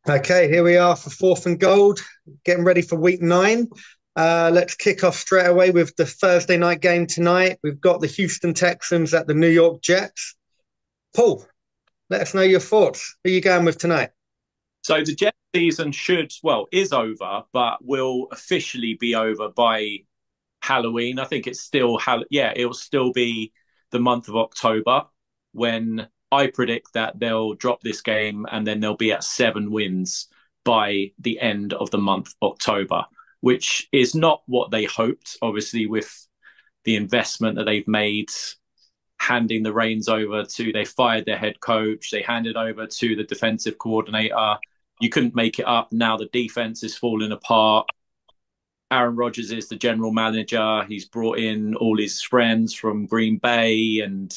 Okay, here we are for fourth and gold, getting ready for week 9. Let's kick off straight away with the Thursday night game tonight. We've got the Houston Texans at the New York Jets. Paul, let us know your thoughts. Who are you going with tonight? So the Jet season is over, but will officially be over by Halloween. I think it's still, it'll still be the month of October when I predict that they'll drop this game and then they'll be at 7 wins by the end of the month October, which is not what they hoped, obviously, with the investment that they've made, handing the reins over they fired their head coach, they handed over to the defensive coordinator. You couldn't make it up. Now the defense is falling apart. Aaron Rodgers is the general manager. He's brought in all his friends from Green Bay, and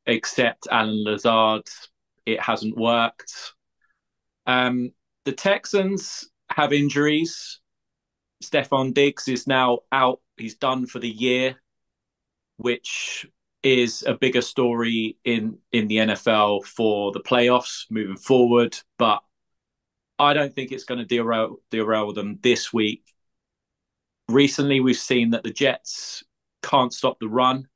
except Alan Lazard, it hasn't worked. The Texans have injuries. Stephon Diggs is now out. He's done for the year, which is a bigger story in the NFL for the playoffs moving forward. But I don't think it's going to derail them this week. Recently, we've seen that the Jets can't stop the run,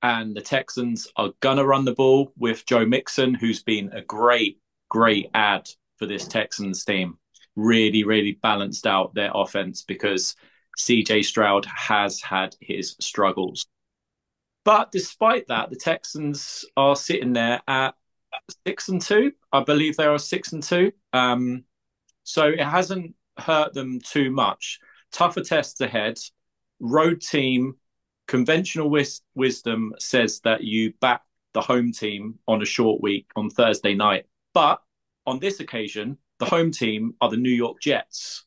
and the Texans are going to run the ball with Joe Mixon, who's been a great, great add for this Texans team. Really, really balanced out their offense because CJ Stroud has had his struggles. But despite that, the Texans are sitting there at 6-2. I believe they are 6-2. So it hasn't hurt them too much. Tougher tests ahead. Road team, conventional wisdom says that you back the home team on a short week on Thursday night. But on this occasion, the home team are the New York Jets.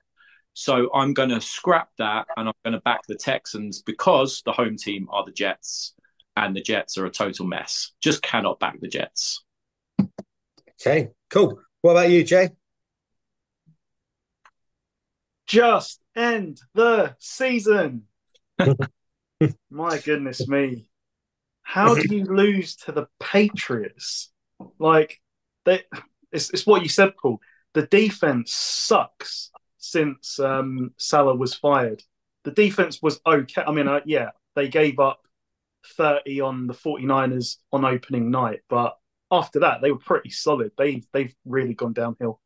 So I'm going to scrap that and I'm going to back the Texans because the home team are the Jets and the Jets are a total mess. Just cannot back the Jets. Okay, cool. What about you, Jay? Just end the season. My goodness me. How do you lose to the Patriots? Like, it's what you said, Paul. The defense sucks since Salah was fired. The defense was okay. I mean, they gave up 30 on the 49ers on opening night, but after that, they were pretty solid. They've really gone downhill.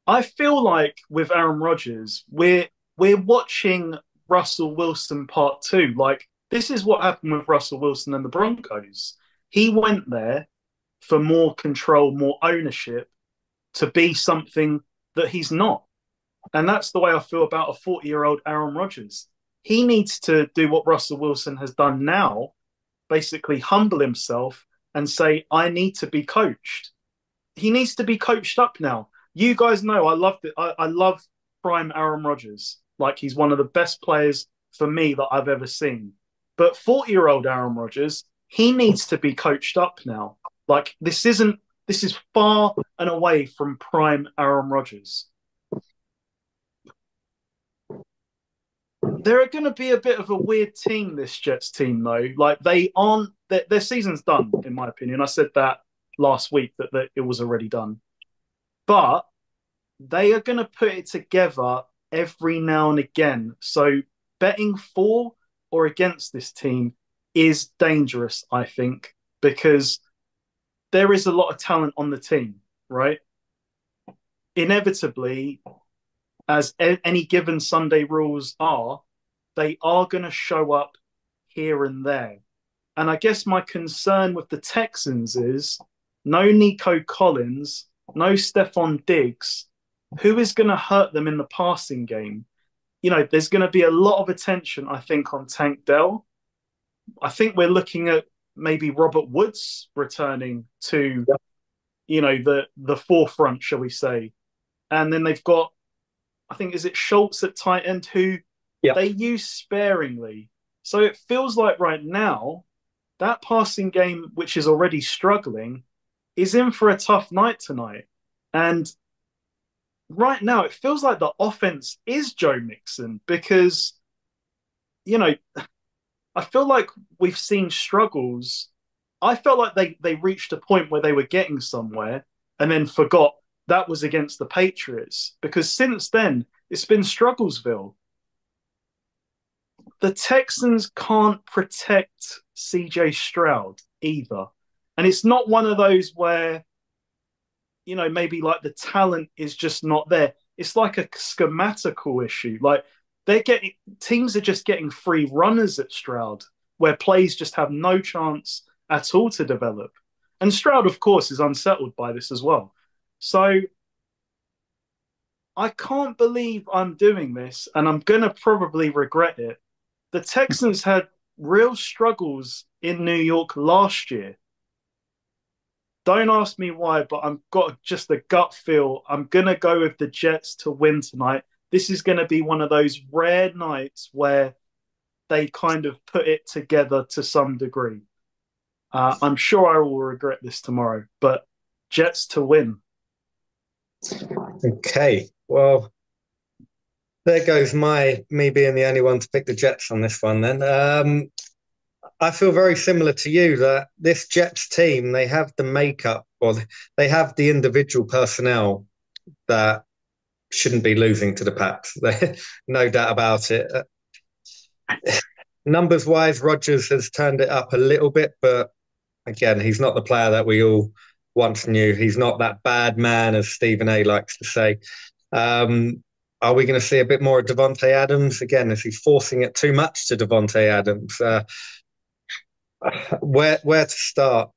I feel like with Aaron Rodgers, we're watching Russell Wilson part 2. Like, this is what happened with Russell Wilson and the Broncos. He went there for more control, more ownership, to be something that he's not. And that's the way I feel about a 40-year-old Aaron Rodgers. He needs to do what Russell Wilson has done now, basically humble himself and say, I need to be coached. He needs to be coached up now. You guys know I love it. I love prime Aaron Rodgers. Like, he's one of the best players for me that I've ever seen. But 40-year-old Aaron Rodgers, he needs to be coached up now. Like, this is far and away from prime Aaron Rodgers. They're going to be a bit of a weird team, this Jets team, though. Like, their season's done, in my opinion. I said that last week, that it was already done. But they are going to put it together every now and again. So betting for or against this team is dangerous, I think, because there is a lot of talent on the team, right? Inevitably, as any given Sunday rules are, they are going to show up here and there. And I guess my concern with the Texans is no Nico Collins, no Stephon Diggs. Who is going to hurt them in the passing game? You know, there's going to be a lot of attention, I think, on Tank Dell. I think we're looking at maybe Robert Woods returning to, the forefront, shall we say. And then they've got, I think, is it Schultz at tight end, who they use sparingly. So it feels like right now, that passing game, which is already struggling, is in for a tough night tonight. And right now, it feels like the offense is Joe Mixon because, I feel like we've seen struggles. I felt like they reached a point where they were getting somewhere, and then forgot that was against the Patriots, because since then it's been Strugglesville. The Texans can't protect CJ Stroud either. And it's not one of those where, maybe like the talent is just not there. It's like a schematical issue. Like teams are just getting free runners at Stroud, where plays just have no chance at all to develop. And Stroud, of course, is unsettled by this as well. So I can't believe I'm doing this, and I'm going to probably regret it. The Texans had real struggles in New York last year. Don't ask me why, but I've got just a gut feel. I'm going to go with the Jets to win tonight. This is going to be one of those rare nights where they kind of put it together to some degree. I'm sure I will regret this tomorrow, but Jets to win. Okay, well, there goes me being the only one to pick the Jets on this one then. I feel very similar to you that this Jets team, they have the makeup, or they have the individual personnel that shouldn't be losing to the Pats. No doubt about it. Numbers-wise, Rodgers has turned it up a little bit, but again, he's not the player that we all once knew. He's not that bad man, as Stephen A likes to say. Are we going to see a bit more of Devontae Adams? Again, is he forcing it too much to Devontae Adams? Where to start?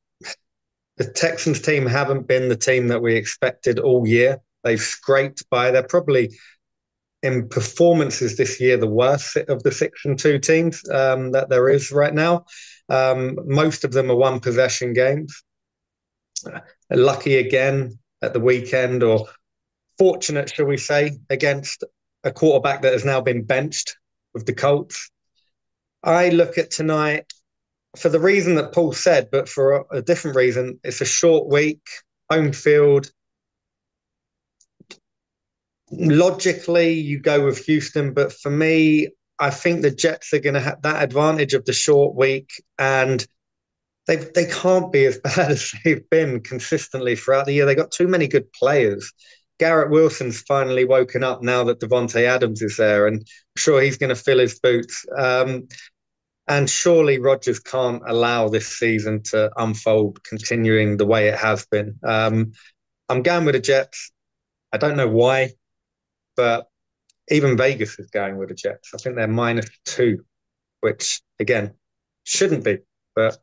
The Texans team haven't been the team that we expected all year. They've scraped by. They're probably, in performances this year, the worst of the 6-2 teams that there is right now. Most of them are one possession games. Lucky again at the weekend, or fortunate, shall we say, against a quarterback that has now been benched with the Colts. I look at tonight for the reason that Paul said, but for a different reason. It's a short week, home field. Logically, you go with Houston, but for me, I think the Jets are going to have that advantage of the short week, and they can't be as bad as they've been consistently throughout the year. They got too many good players. Garrett Wilson's finally woken up now that Devontae Adams is there, and I'm sure he's going to fill his boots. And surely Rodgers can't allow this season to unfold continuing the way it has been. I'm going with the Jets. I don't know why, but even Vegas is going with the Jets. I think they're -2, which, again, shouldn't be. But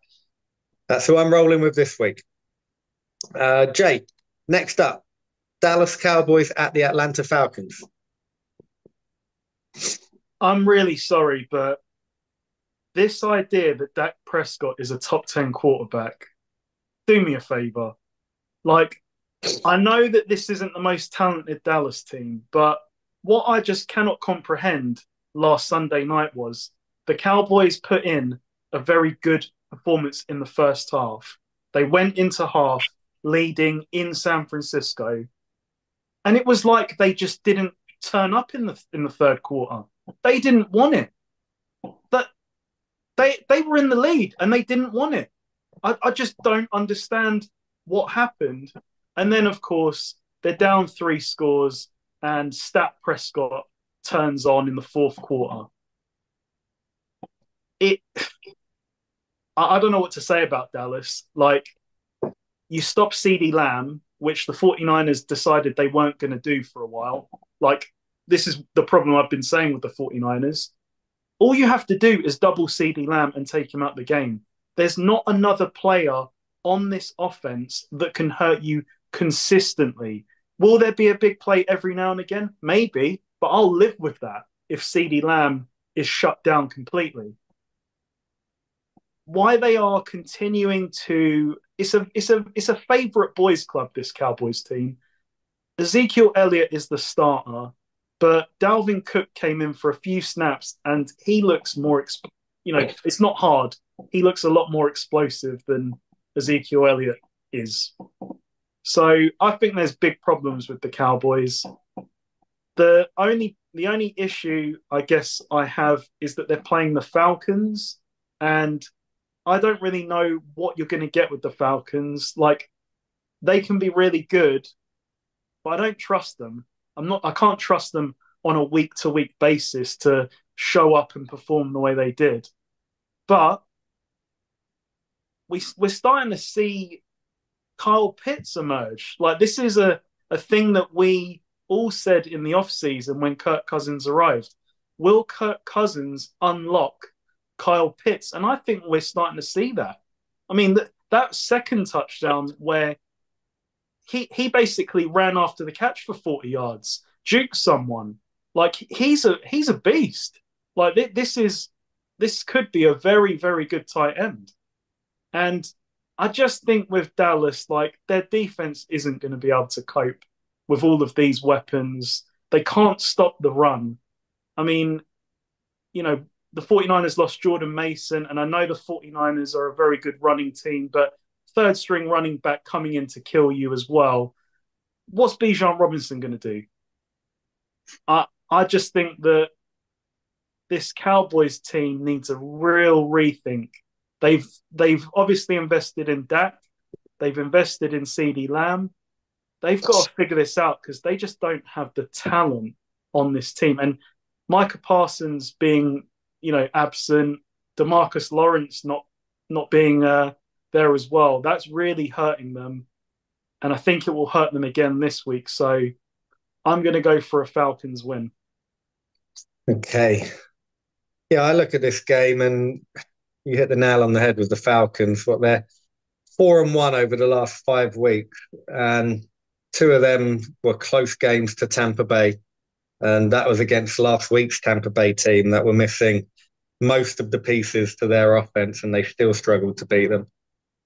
that's who I'm rolling with this week. Jay, next up, Dallas Cowboys at the Atlanta Falcons. I'm really sorry, but this idea that Dak Prescott is a top 10 quarterback, do me a favor. Like, I know that this isn't the most talented Dallas team, but what I just cannot comprehend last Sunday night was the Cowboys put in a very good performance in the first half. They went into half leading in San Francisco, and it was like they just didn't turn up in the third quarter. They didn't want it. That they were in the lead and they didn't want it. I just don't understand what happened. And then, of course, they're down 3 scores, and Stat Prescott turns on in the fourth quarter. I don't know what to say about Dallas. Like, you stop CeeDee Lamb, which the 49ers decided they weren't going to do for a while. Like, this is the problem I've been saying with the 49ers. All you have to do is double CeeDee Lamb and take him out the game. There's not another player on this offense that can hurt you consistently. Will there be a big play every now and again? Maybe, but I'll live with that if CeeDee Lamb is shut down completely. Why they are continuing to... It's a favourite boys club, this Cowboys team. Ezekiel Elliott is the starter, but Dalvin Cook came in for a few snaps, and he looks more... it's not hard. He looks a lot more explosive than Ezekiel Elliott is. So I think there's big problems with the Cowboys. The only issue I guess I have is that they're playing the Falcons, and I don't really know what you're going to get with the Falcons. Like, they can be really good, but I don't trust them. I can't trust them on a week to week basis to show up and perform the way they did. But we're starting to see Kyle Pitts emerge. Like, this is a thing that we all said in the offseason when Kirk Cousins arrived. Will Kirk Cousins unlock Kyle Pitts? And I think we're starting to see that. I mean, that second touchdown where he basically ran after the catch for 40 yards, juked someone. Like, he's a beast. Like, this could be a very, very good tight end. And I just think with Dallas, like, their defense isn't going to be able to cope with all of these weapons. They can't stop the run. I mean, you know, the 49ers lost Jordan Mason, and I know the 49ers are a very good running team, but third string running back coming in to kill you as well. What's Bijan Robinson going to do? I just think that this Cowboys team needs a real rethink. They've obviously invested in Dak. They've invested in CeeDee Lamb. They've got to figure this out because they just don't have the talent on this team. And Micah Parsons being, absent, DeMarcus Lawrence not being there as well, that's really hurting them. And I think it will hurt them again this week. So I'm going to go for a Falcons win. Okay. Yeah, I look at this game and you hit the nail on the head with the Falcons. What, they're 4-1 over the last 5 weeks, and 2 of them were close games to Tampa Bay, and that was against last week's Tampa Bay team that were missing most of the pieces to their offense, and they still struggled to beat them.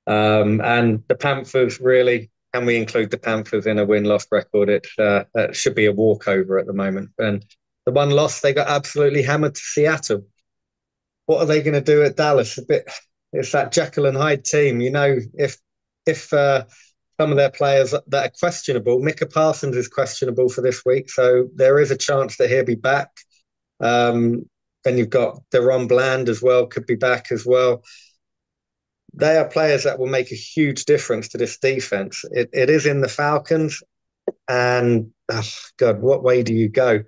And the Panthers, really, can we include the Panthers in a win-loss record? It should be a walkover at the moment. And the one loss, they got absolutely hammered to Seattle. What are they going to do at Dallas? It's that Jekyll and Hyde team. If some of their players that are questionable, Micah Parsons is questionable for this week, so there is a chance that he'll be back. Then you've got Deron Bland as well, could be back as well. They are players that will make a huge difference to this defense. It is in the Falcons, and God, what way do you go?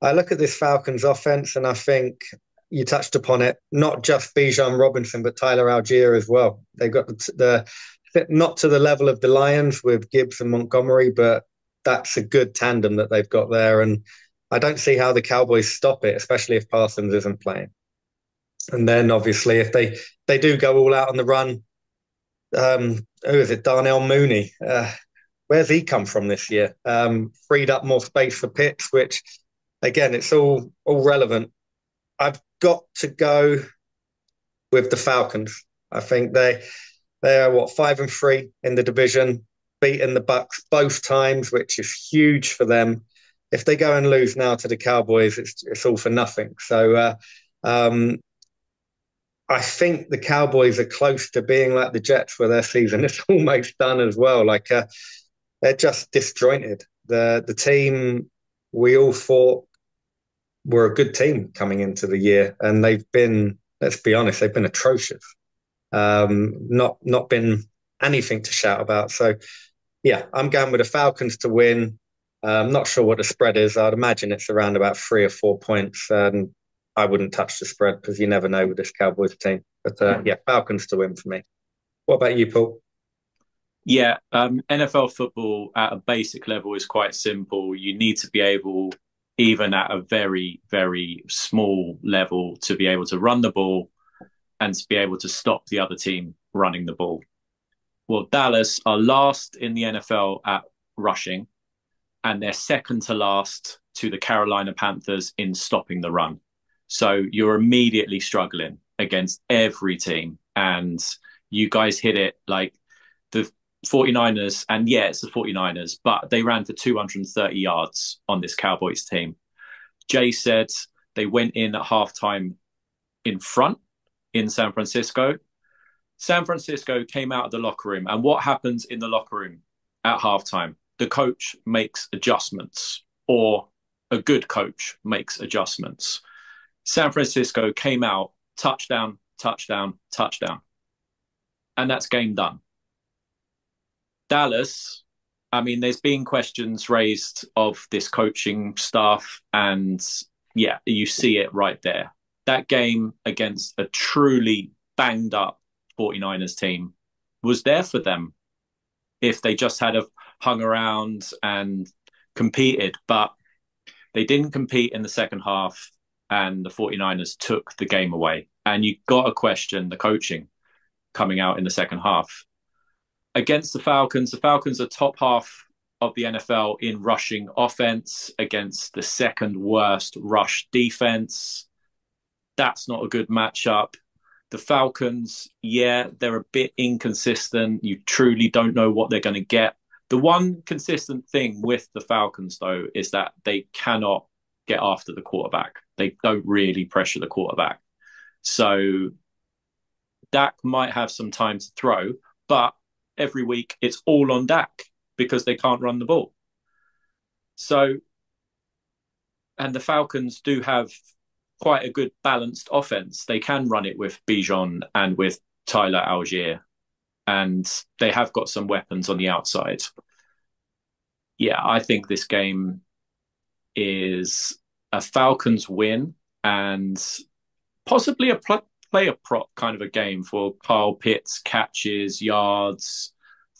I look at this Falcons offense and I think, you touched upon it, not just Bijan Robinson, but Tyler Algier as well. They got the not to the level of the Lions with Gibbs and Montgomery, but that's a good tandem that they've got there. And I don't see how the Cowboys stop it, especially if Parsons isn't playing. And then obviously if they do go all out on the run, who is it? Darnell Mooney. Where's he come from this year? Freed up more space for Pitts, which again, it's all relevant. I've got to go with the Falcons. I think they are 5-3 in the division, beating the Bucs both times, which is huge for them. If they go and lose now to the Cowboys, it's all for nothing. So I think the Cowboys are close to being like the Jets, where their season is almost done as well. Like they're just disjointed. The team we all thought were a good team coming into the year, and they've been, let's be honest, they've been atrocious. Not been anything to shout about. So yeah, I'm going with the Falcons to win. I'm not sure what the spread is. I'd imagine it's around about 3 or 4 points. And I wouldn't touch the spread because you never know with this Cowboys team. But yeah, Falcons to win for me. What about you, Paul? Yeah, NFL football at a basic level is quite simple. You need to be able, even at a very, very small level, to be able to run the ball and to be able to stop the other team running the ball. Well, Dallas are last in the NFL at rushing, and they're second to last to the Carolina Panthers in stopping the run. So you're immediately struggling against every team. And you guys hit it like the 49ers, and yeah, it's the 49ers, but they ran for 230 yards on this Cowboys team. Jay said they went in at halftime in front in San Francisco. San Francisco came out of the locker room, and what happens in the locker room at halftime? The coach makes adjustments, or a good coach makes adjustments. San Francisco came out, touchdown, touchdown, touchdown. And that's game done. Dallas, I mean, there's been questions raised of this coaching staff, and yeah, you see it right there. That game against a truly banged up 49ers team was there for them if they just had hung around and competed, but they didn't compete in the second half, and the 49ers took the game away. And you got to question the coaching coming out in the second half. Against the Falcons are top half of the NFL in rushing offense against the second worst rush defense. That's not a good matchup. The Falcons, yeah, they're a bit inconsistent. You truly don't know what they're going to get. The one consistent thing with the Falcons, though, is that they cannot get after the quarterback. They don't really pressure the quarterback. So Dak might have some time to throw, but every week it's all on Dak because they can't run the ball. So, and the Falcons do have quite a good balanced offense. They can run it with Bijan and with Tyler Algier, and they have got some weapons on the outside. Yeah, I think this game is a Falcons win and possibly a player prop kind of a game for Kyle Pitts catches, yards,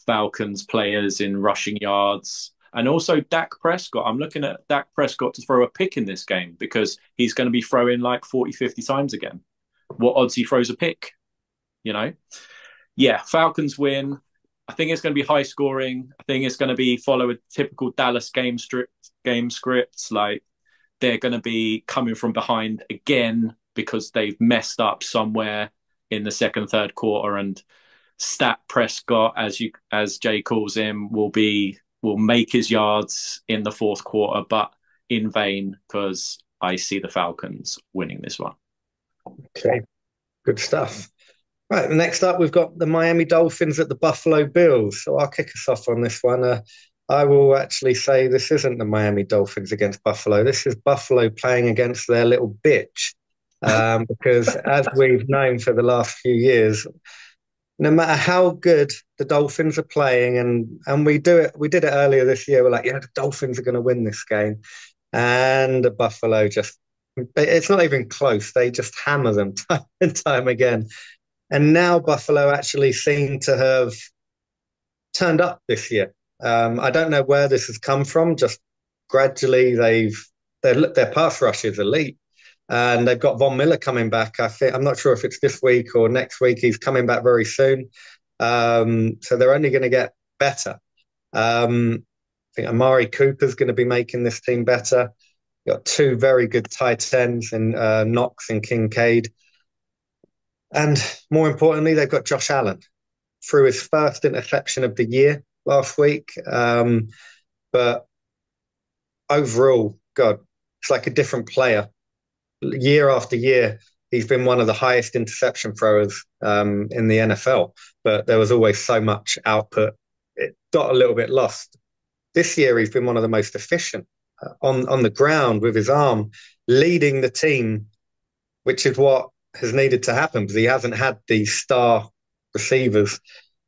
Falcons players in rushing yards. And also Dak Prescott. I'm looking at Dak Prescott to throw a pick in this game because he's going to be throwing like 40, 50 times again. What odds he throws a pick, you know? Yeah, Falcons win. I think it's going to be high scoring. I think it's going to be follow a typical Dallas game scripts. Like they're going to be coming from behind again because they've messed up somewhere in the second, third quarter. And Stat Prescott, as Jay calls him, will make his yards in the fourth quarter, but in vain because I see the Falcons winning this one. Okay, good stuff. Right, next up, we've got the Miami Dolphins at the Buffalo Bills. So I'll kick us off on this one. I will actually say this isn't the Miami Dolphins against Buffalo. This is Buffalo playing against their little bitch. Because as we've known for the last few years, no matter how good the Dolphins are playing, and we did it earlier this year, we're like, yeah, the Dolphins are going to win this game. And the Buffalo it's not even close. They just hammer them time and time again. And now Buffalo actually seem to have turned up this year. I don't know where this has come from. Just gradually, their pass rush is elite. And they've got Von Miller coming back. I'm not sure if it's this week or next week. He's coming back very soon. So they're only going to get better. I think Amari Cooper's going to be making this team better. You've got two very good tight ends in Knox and Kincaid. And more importantly, they've got Josh Allen through his first interception of the year last week. But overall, God, it's like a different player. Year after year, he's been one of the highest interception throwers in the NFL, but there was always so much output. It got a little bit lost. This year, he's been one of the most efficient on the ground with his arm, leading the team, which is what has needed to happen because he hasn't had these star receivers.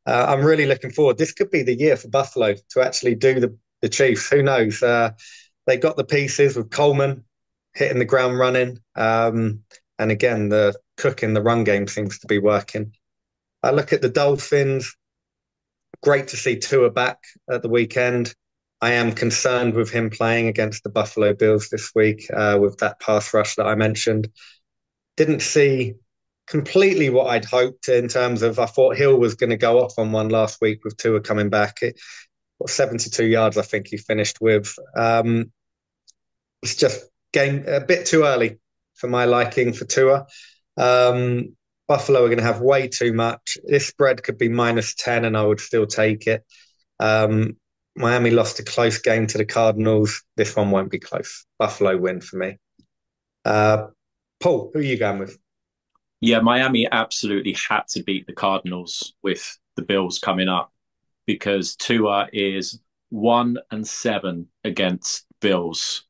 I'm really looking forward. This could be the year for Buffalo to actually do the Chiefs. Who knows? They got the pieces with Coleman hitting the ground running. And again, the Cook in the run game seems to be working. I look at the Dolphins. Great to see Tua back at the weekend. I am concerned with him playing against the Buffalo Bills this week with that pass rush that I mentioned. Didn't see completely what I'd hoped in terms of, I thought Hill was going to go off on one last week with Tua coming back. 72 yards, I think he finished with. It's just game a bit too early for my liking for Tua. Buffalo are going to have way too much. This spread could be -10 and I would still take it. Miami lost a close game to the Cardinals. This one won't be close. Buffalo win for me. Paul, who are you going with? Yeah, Miami absolutely had to beat the Cardinals with the Bills coming up because Tua is 1-7 against Bills.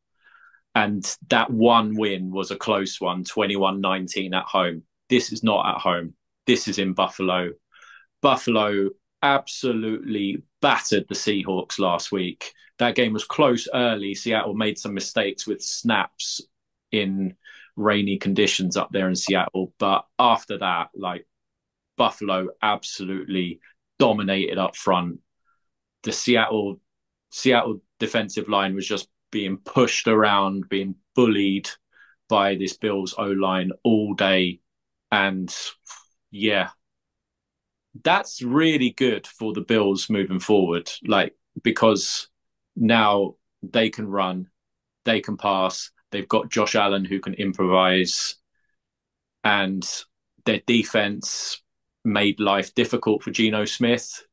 And that one win was a close one, 21-19 at home. This is not at home. This is in Buffalo. Buffalo absolutely battered the Seahawks last week. That game was close early. Seattle made some mistakes with snaps in rainy conditions up there in Seattle. But after that, like, Buffalo absolutely dominated up front. The Seattle defensive line was just being pushed around, being bullied by this Bills O-line all day. And yeah, that's really good for the Bills moving forward. Like, because now they can run, they can pass, they've got Josh Allen who can improvise, and their defense made life difficult for Geno Smith.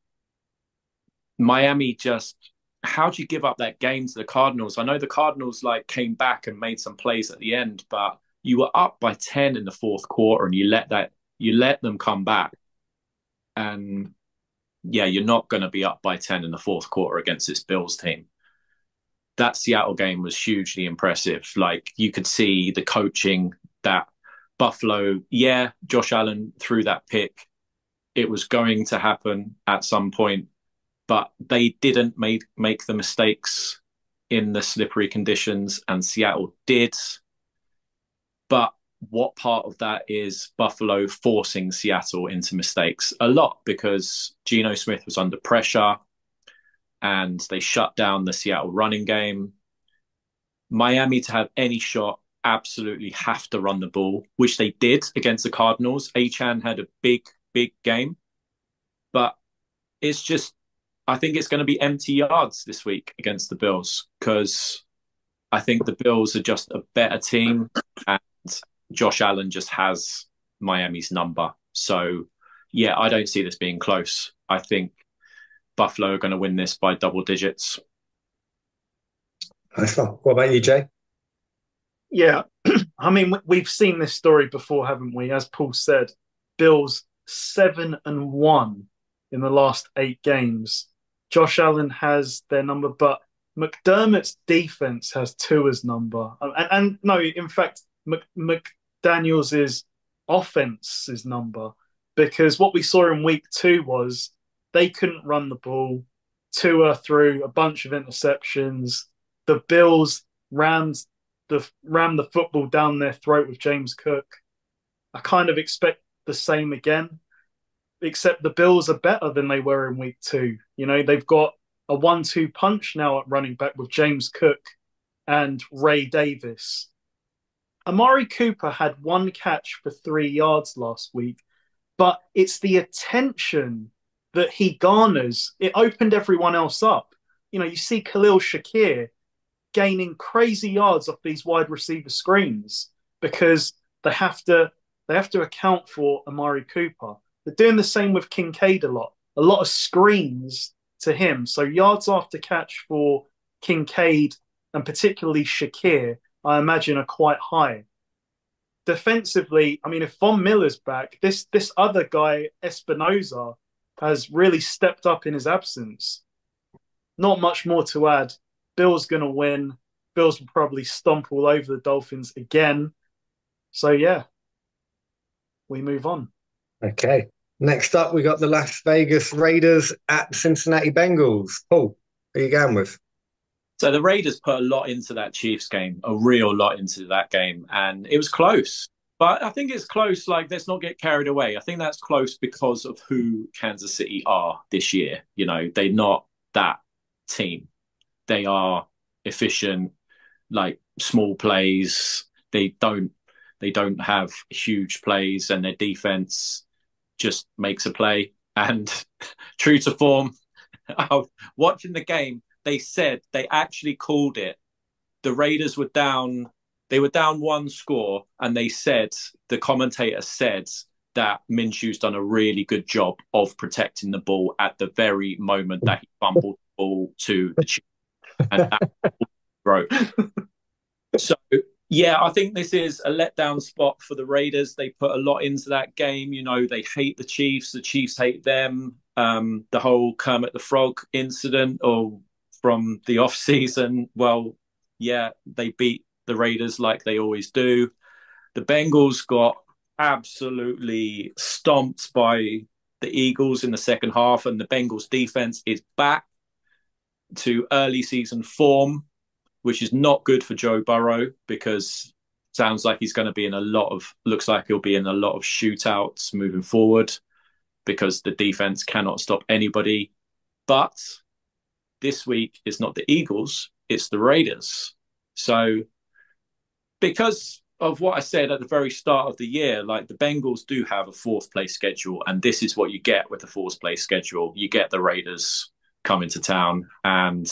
Miami just, how do you give up that game to the Cardinals? I know the Cardinals like came back and made some plays at the end, but you were up by 10 in the fourth quarter and you let them come back. And yeah, you're not going to be up by 10 in the fourth quarter against this Bills team. That Seattle game was hugely impressive. Like, you could see the coaching that Buffalo, yeah, Josh Allen threw that pick. It was going to happen at some point, but they didn't make the mistakes in the slippery conditions, and Seattle did. But what part of that is Buffalo forcing Seattle into mistakes? A lot, because Geno Smith was under pressure and they shut down the Seattle running game. Miami, to have any shot, absolutely have to run the ball, which they did against the Cardinals. Achane had a big game, but it's just, I think it's going to be empty yards this week against the Bills, because I think the Bills are just a better team and Josh Allen just has Miami's number. So yeah, I don't see this being close. I think Buffalo are going to win this by double digits. Nice one. What about you, Jay? Yeah, I mean, we've seen this story before, haven't we? As Paul said, Bills 7-1 in the last 8 games. Josh Allen has their number, but McDermott's defense has Tua's number. And no, in fact, McDaniels' offense's number, because what we saw in week 2 was they couldn't run the ball. Tua threw a bunch of interceptions. The Bills rammed the football down their throat with James Cook. I kind of expect the same again, except the Bills are better than they were in week 2. You know, they've got a 1-2 punch now at running back with James Cook and Ray Davis. Amari Cooper had 1 catch for 3 yards last week, but it's the attention that he garners. It opened everyone else up. You know, you see Khalil Shakir gaining crazy yards off these wide receiver screens because they have to account for Amari Cooper. They're doing the same with Kincaid a lot of screens to him. So yards after catch for Kincaid and particularly Shakir, I imagine, are quite high. Defensively, I mean, if Von Miller's back, this other guy, Espinoza, has really stepped up in his absence. Not much more to add. Bills going to win. Bills will probably stomp all over the Dolphins again. So, yeah, we move on. Okay. Next up, we got the Las Vegas Raiders at Cincinnati Bengals. Paul, who are you going with? So the Raiders put a lot into that Chiefs game, a real lot into that game, and it was close. But I think it's close, like, let's not get carried away. I think that's close because of who Kansas City are this year. You know, they're not that team. They are efficient, like, small plays. They don't have huge plays, and their defense just makes a play. And true to form, watching the game, they actually called it. The Raiders were down. They were down 1 score, and the commentator said that Minshew's done a really good job of protecting the ball at the very moment that he fumbled the ball to the Chiefs. And that broke. So, yeah, I think this is a letdown spot for the Raiders. They put a lot into that game. You know, they hate the Chiefs. The Chiefs hate them. The whole Kermit the Frog incident from the off-season, well, yeah, they beat the Raiders like they always do. The Bengals got absolutely stomped by the Eagles in the second half, and the Bengals defense is back to early season form, which is not good for Joe Burrow because it sounds like he's going to be in looks like he'll be in a lot of shootouts moving forward because the defense cannot stop anybody. But this week it's not the Eagles, it's the Raiders. So because of what I said at the very start of the year, like the Bengals do have a fourth place schedule, and this is what you get with the fourth place schedule. You get the Raiders coming to town, and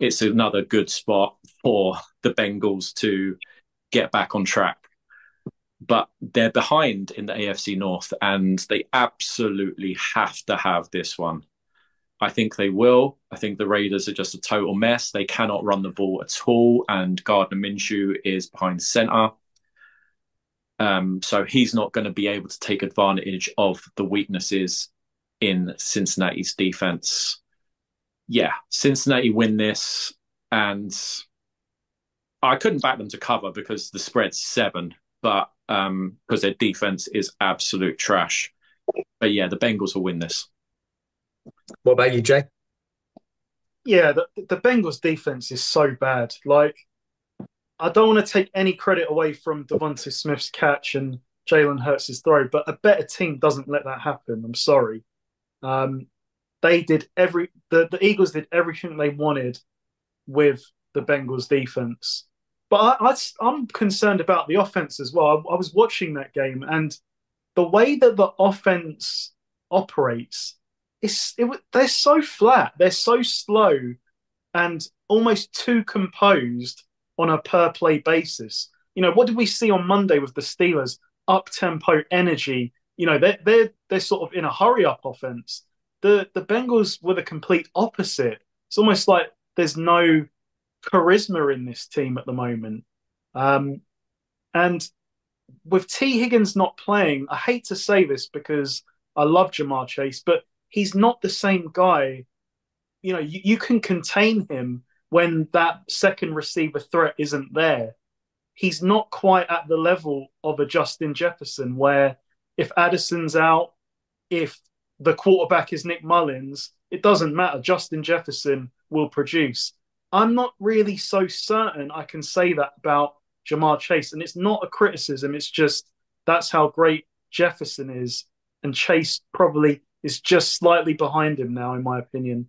it's another good spot for the Bengals to get back on track. But they're behind in the AFC North, and they absolutely have to have this one. I think they will. I think the Raiders are just a total mess. They cannot run the ball at all, and Gardner Minshew is behind center. So he's not going to be able to take advantage of the weaknesses in Cincinnati's defense. Yeah, Cincinnati win this, and I couldn't back them to cover because the spread's 7, but because their defense is absolute trash. But yeah, the Bengals will win this. What about you, Jay? Yeah, the Bengals defense is so bad. Like, I don't want to take any credit away from Devontae Smith's catch and Jalen Hurts' throw, but a better team doesn't let that happen. I'm sorry. They did the Eagles did everything they wanted with the Bengals defense. But I'm concerned about the offense as well. I was watching that game, and the way that the offense operates, they're so flat. They're so slow and almost too composed on a per-play basis. You know, what did we see on Monday with the Steelers? Up-tempo energy. You know, they're sort of in a hurry-up offense. The Bengals were the complete opposite. It's almost like there's no charisma in this team at the moment. And with T. Higgins not playing, I hate to say this because I love Jamar Chase, but he's not the same guy. You know, you can contain him when that second receiver threat isn't there. He's not quite at the level of a Justin Jefferson where if Addison's out, if the quarterback is Nick Mullins, it doesn't matter. Justin Jefferson will produce. I'm not really so certain I can say that about Jamar Chase. And it's not a criticism. It's just that's how great Jefferson is. And Chase probably is just slightly behind him now, in my opinion.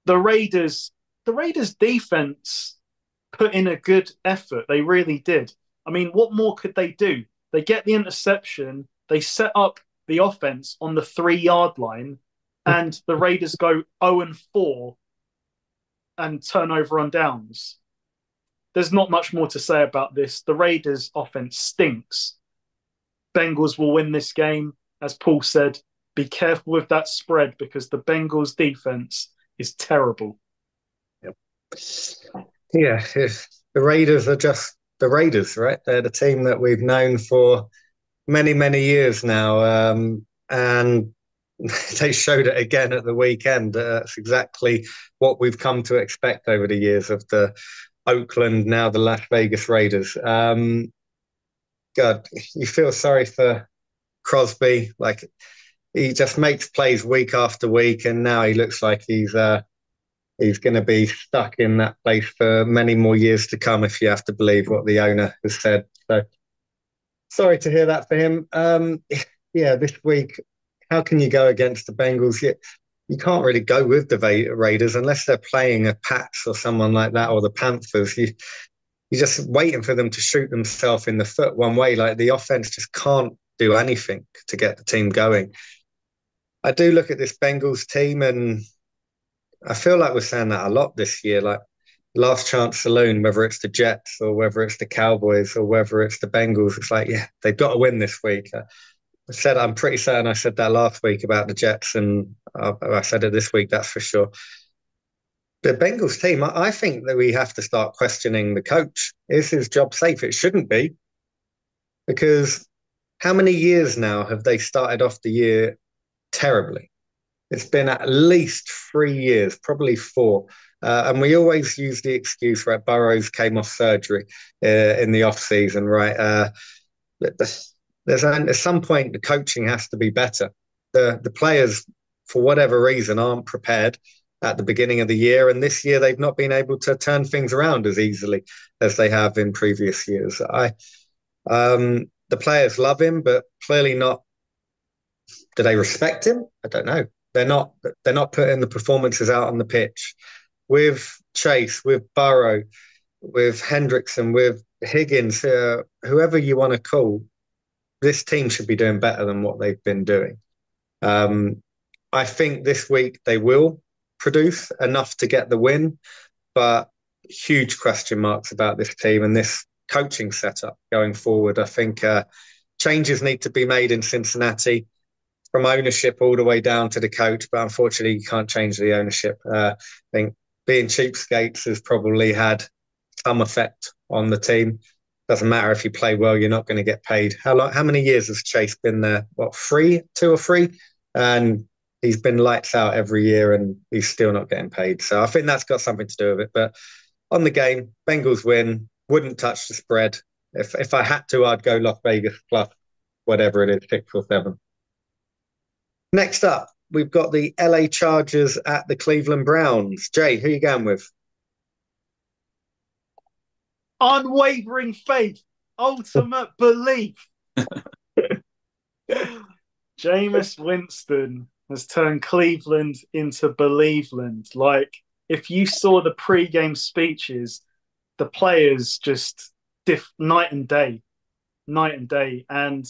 The Raiders defense put in a good effort. They really did. I mean, what more could they do? They get the interception. They set up the offense on the 3-yard line, and the Raiders go 0-4 and turnover on downs. There's not much more to say about this. The Raiders' offense stinks. Bengals will win this game. As Paul said, be careful with that spread because the Bengals' defense is terrible. Yep. Yeah, the Raiders are just the Raiders, right? They're the team that we've known for many, many years now. And they showed it again at the weekend. That's exactly what we've come to expect over the years of the Oakland, now the Las Vegas Raiders. God, you feel sorry for Crosby. Like, he just makes plays week after week, and now he looks like he's going to be stuck in that place for many more years to come, if you have to believe what the owner has said. So, sorry to hear that for him. Yeah, this week, how can you go against the Bengals? You can't really go with the Raiders unless they're playing a Pats or someone like that, or the Panthers. You're just waiting for them to shoot themselves in the foot one way. Like, the offense just can't do anything to get the team going. I do look at this Bengals team, and I feel like we're saying that a lot this year. Like, last chance saloon, whether it's the Jets or whether it's the Cowboys or whether it's the Bengals, it's like, yeah, they've got to win this week. I'm pretty certain I said that last week about the Jets, and I said it this week, that's for sure. The Bengals team, I think that we have to start questioning the coach. Is his job safe? It shouldn't be, because how many years now have they started off the year terribly? It's been at least 3 years, probably 4. And we always use the excuse, right? Burrows came off surgery in the off season, right? There's at some point the coaching has to be better. the players, for whatever reason, aren't prepared at the beginning of the year. And this year, they've not been able to turn things around as easily as they have in previous years. The players love him, but clearly not. Do they respect him? I don't know. They're not putting the performances out on the pitch. With Chase, with Burrow, with Hendrickson, with Higgins, whoever you want to call, this team should be doing better than what they've been doing. I think this week they will produce enough to get the win, but huge question marks about this team and this coaching setup going forward. I think changes need to be made in Cincinnati, from ownership all the way down to the coach, but unfortunately you can't change the ownership. I think being cheapskates has probably had some effect on the team. Doesn't matter if you play well, you're not going to get paid. How many years has Chase been there? What, 2 or 3? And he's been lights out every year and he's still not getting paid. So I think that's got something to do with it. But on the game, Bengals win, wouldn't touch the spread. If I had to, I'd go Las Vegas plus whatever it is, 6 or 7. Next up, we've got the LA Chargers at the Cleveland Browns. Jay, who are you going with? Unwavering faith, ultimate belief. Jameis Winston has turned Cleveland into Believeland. Like, if you saw the pre-game speeches, the players just night and day. And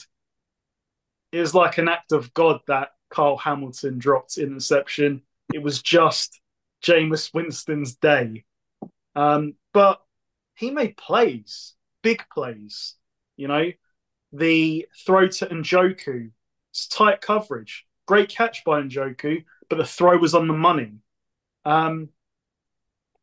it was like an act of God that Kyle Hamilton dropped interception. It was just Jameis Winston's day. But he made plays, big plays. You know, the throw to Njoku, it's tight coverage. Great catch by Njoku, but the throw was on the money.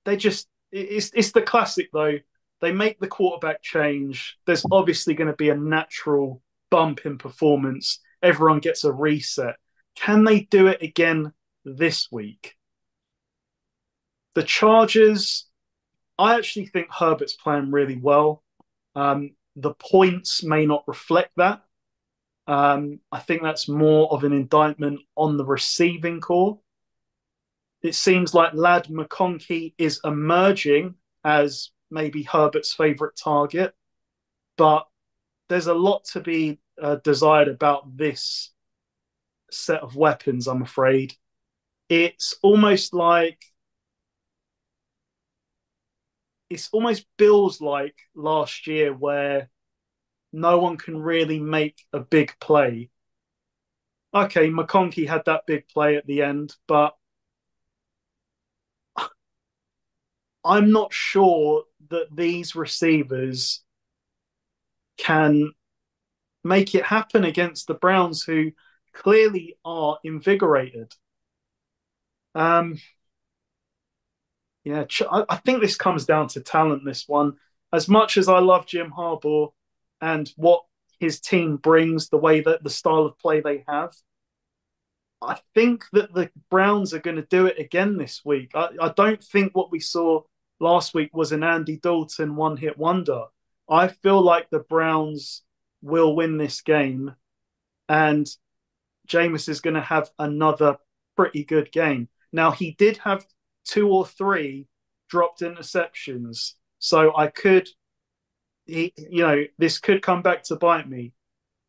It's the classic, though. They make the quarterback change. There's obviously going to be a natural bump in performance. Everyone gets a reset. Can they do it again this week? The Chargers, I actually think Herbert's playing really well. The points may not reflect that. I think that's more of an indictment on the receiving core. It seems like Ladd McConkey is emerging as maybe Herbert's favourite target, but there's a lot to be desired about this set of weapons, I'm afraid. It's almost Bills like last year, where no one can really make a big play. Okay, McConkey had that big play at the end, but I'm not sure that these receivers can make it happen against the Browns, who clearly are invigorated. I think this comes down to talent, this one. As much as I love Jim Harbaugh and what his team brings, the way that the style of play they have, I think that the Browns are going to do it again this week. I don't think what we saw last week was an Andy Dalton one-hit wonder. I feel like the Browns will win this game, and Jameis is going to have another pretty good game. Now, he did have 2 or 3 dropped interceptions, so this could come back to bite me.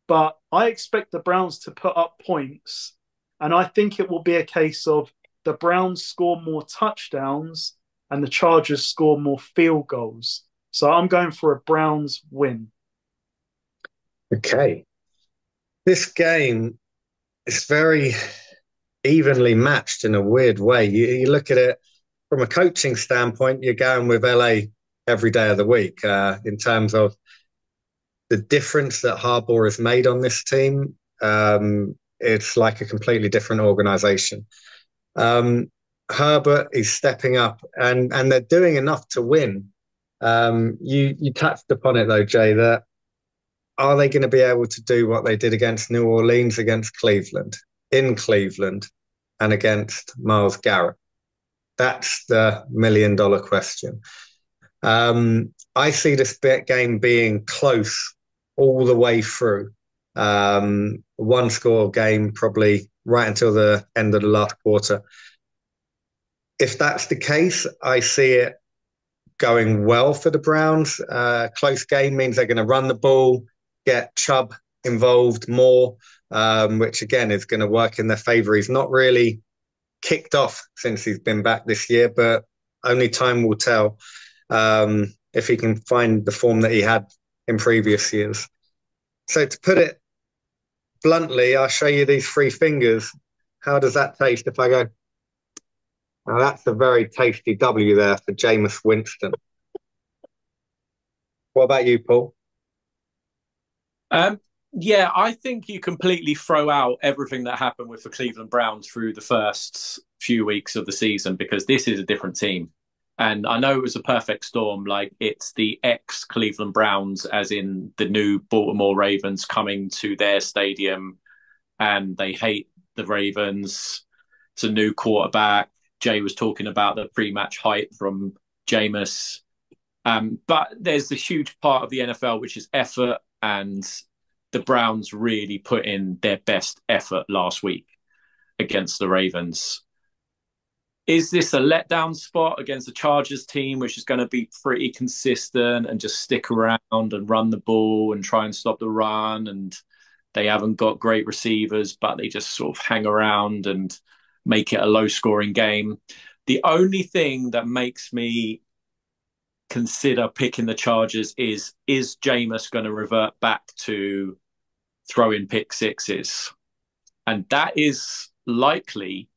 But I expect the Browns to put up points, and I think it will be a case of the Browns score more touchdowns and the Chargers score more field goals. So I'm going for a Browns win. Okay. This game is very evenly matched in a weird way. You look at it from a coaching standpoint, you're going with LA every day of the week in terms of the difference that Harbaugh has made on this team. It's like a completely different organization. Herbert is stepping up and they're doing enough to win. You touched upon it though, Jay, that are they going to be able to do what they did against New Orleans, against Cleveland, in Cleveland, and against Myles Garrett? That's the million-dollar question. I see this game being close all the way through. One-score game, probably right until the end of the last quarter. If that's the case, I see it going well for the Browns. Close game means they're going to run the ball, get Chubb involved more, which again is going to work in their favor. He's not really kicked off since he's been back this year, but only time will tell if he can find the form that he had in previous years. So to put it bluntly, I'll show you these three fingers. How does that taste if I go? Now that's a very tasty W there for Jameis Winston. What about you, Paul? Yeah, I think you completely throw out everything that happened with the Cleveland Browns through the first few weeks of the season, because this is a different team. And I know it was a perfect storm. Like, it's the ex-Cleveland Browns, as in the new Baltimore Ravens, coming to their stadium, and they hate the Ravens. It's a new quarterback. Jay was talking about the pre-match hype from Jameis. But there's a huge part of the NFL, which is effort, and the Browns really put in their best effort last week against the Ravens. Is this a letdown spot against the Chargers team, which is going to be pretty consistent and just stick around and run the ball and try and stop the run? And they haven't got great receivers, but they just sort of hang around and make it a low-scoring game. The only thing that makes me consider picking the Chargers is Jameis going to revert back to throwing pick sixes? And that is likely,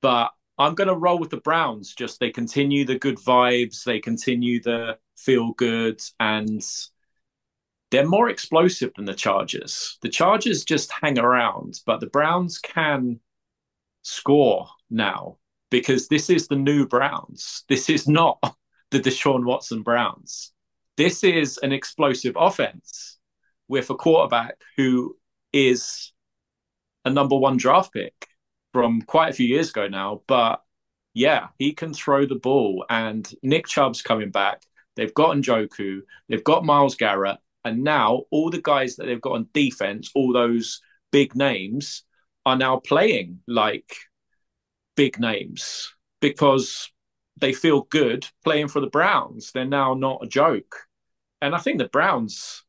but I'm going to roll with the Browns. Just they continue the good vibes, they continue the feel good, and they're more explosive than the Chargers. The Chargers just hang around, but the Browns can score now, because this is the new Browns. This is not the Deshaun Watson Browns. This is an explosive offense with a quarterback who is a number one draft pick from quite a few years ago now. But yeah, he can throw the ball, and Nick Chubb's coming back. They've got Njoku, they've got Myles Garrett, and now all the guys that they've got on defense, all those big names, are now playing like big names because they feel good playing for the Browns. They're now not a joke. And I think the Browns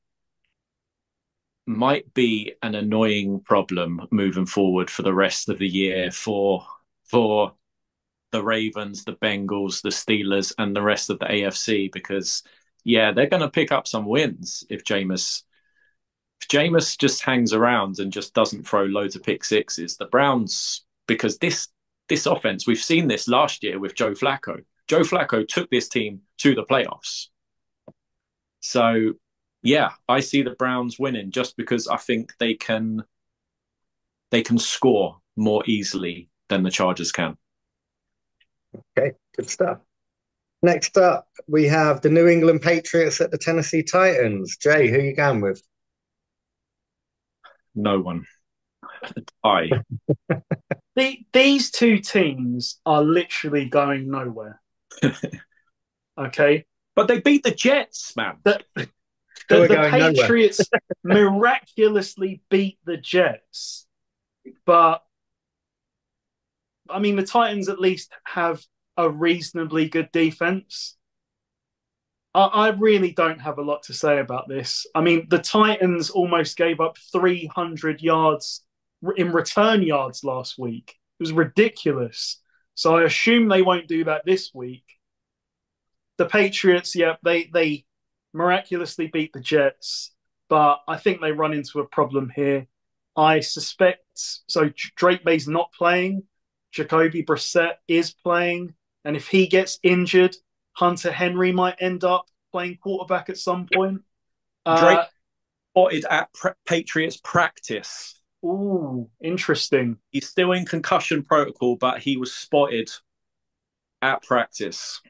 might be an annoying problem moving forward for the rest of the year for the Ravens, the Bengals, the Steelers, and the rest of the AFC, because, yeah, they're going to pick up some wins if Jameis just hangs around and just doesn't throw loads of pick sixes. The Browns, because this offense, we've seen this last year with Joe Flacco. Joe Flacco took this team to the playoffs. So, yeah, I see the Browns winning just because I think they can score more easily than the Chargers can. Okay, good stuff. Next up, we have the New England Patriots at the Tennessee Titans. Jay, who are you going with? No one. These two teams are literally going nowhere. Okay? But they beat the Jets, man. The Patriots miraculously beat the Jets. But, I mean, the Titans at least have a reasonably good defense. I really don't have a lot to say about this. I mean, the Titans almost gave up 300 yards in return yards last week. It was ridiculous. So I assume they won't do that this week. The Patriots, yeah, they miraculously beat the Jets, but I think they run into a problem here. I suspect, so Drake May's not playing, Jacoby Brissett is playing, and if he gets injured, Hunter Henry might end up playing quarterback at some point. Drake spotted at Patriots practice. Ooh, interesting. He's still in concussion protocol, but he was spotted at practice.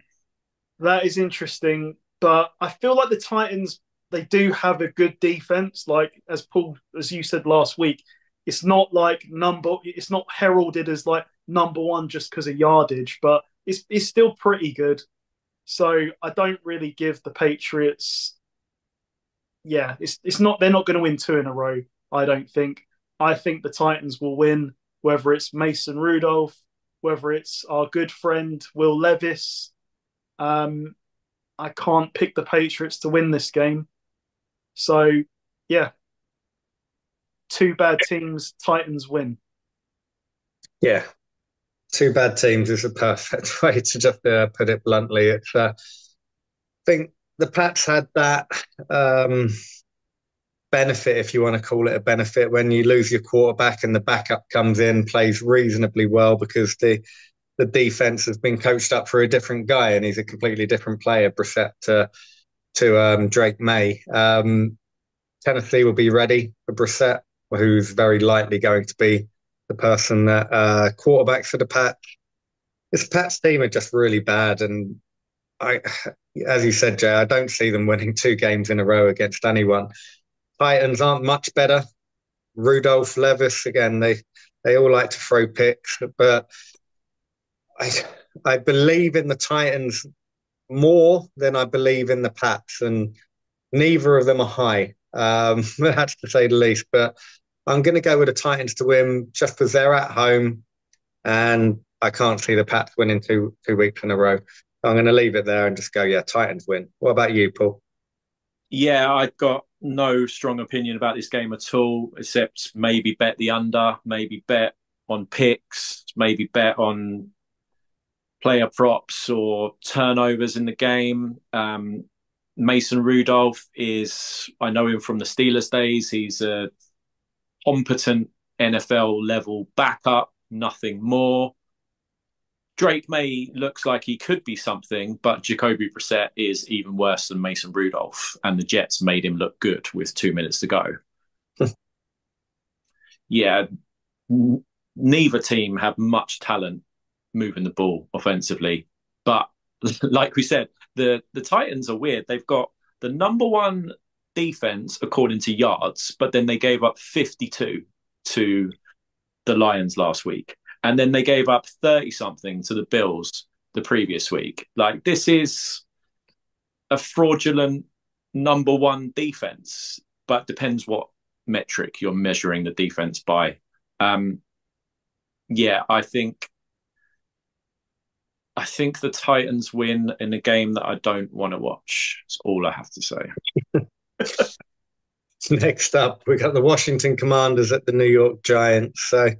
That is interesting, but I feel like the Titans, they do have a good defense. Like as you said last week, it's not heralded as like number one just because of yardage, but it's still pretty good. So I don't really give the Patriots. Yeah, it's not. They're not going to win two in a row. I don't think. I think the Titans will win whether it's Mason Rudolph, whether it's our good friend Will Levis. I can't pick the Patriots to win this game. So, yeah, two bad teams, Titans win. Yeah, two bad teams is a perfect way to just put it bluntly. I think the Pats had that benefit, if you want to call it a benefit, when you lose your quarterback and the backup comes in, plays reasonably well because the defense has been coached up for a different guy and he's a completely different player, Brissett to Drake May. Tennessee will be ready for Brissett, who's very likely going to be the person that quarterbacks for the Pats. This Pats team are just really bad, and as you said, Jay, I don't see them winning 2 games in a row against anyone. Titans aren't much better. Rudolph, Levis, again, they all like to throw picks, but I believe in the Titans more than I believe in the Pats, and neither of them are high. That's to say the least, but I'm going to go with the Titans to win just because they're at home, and I can't see the Pats winning two weeks in a row. I'm going to leave it there and just go, yeah, Titans win. What about you, Paul? Yeah, I've got no strong opinion about this game at all, except maybe bet the under, maybe bet on picks, maybe bet on player props or turnovers in the game. Mason Rudolph I know him from the Steelers days. He's a competent NFL level backup, nothing more. Drake May looks like he could be something, but Jacoby Brissett is even worse than Mason Rudolph, and the Jets made him look good with 2 minutes to go. Yeah, neither team have much talent moving the ball offensively, but like we said, the Titans are weird. They've got the number 1 defense according to yards, but then they gave up 52 to the Lions last week. And then they gave up 30-something to the Bills the previous week. Like, this is a fraudulent number 1 defense, but depends what metric you're measuring the defense by. Yeah, I think the Titans win in a game that I don't want to watch. That's all I have to say. Next up, we got the Washington Commanders at the New York Giants. So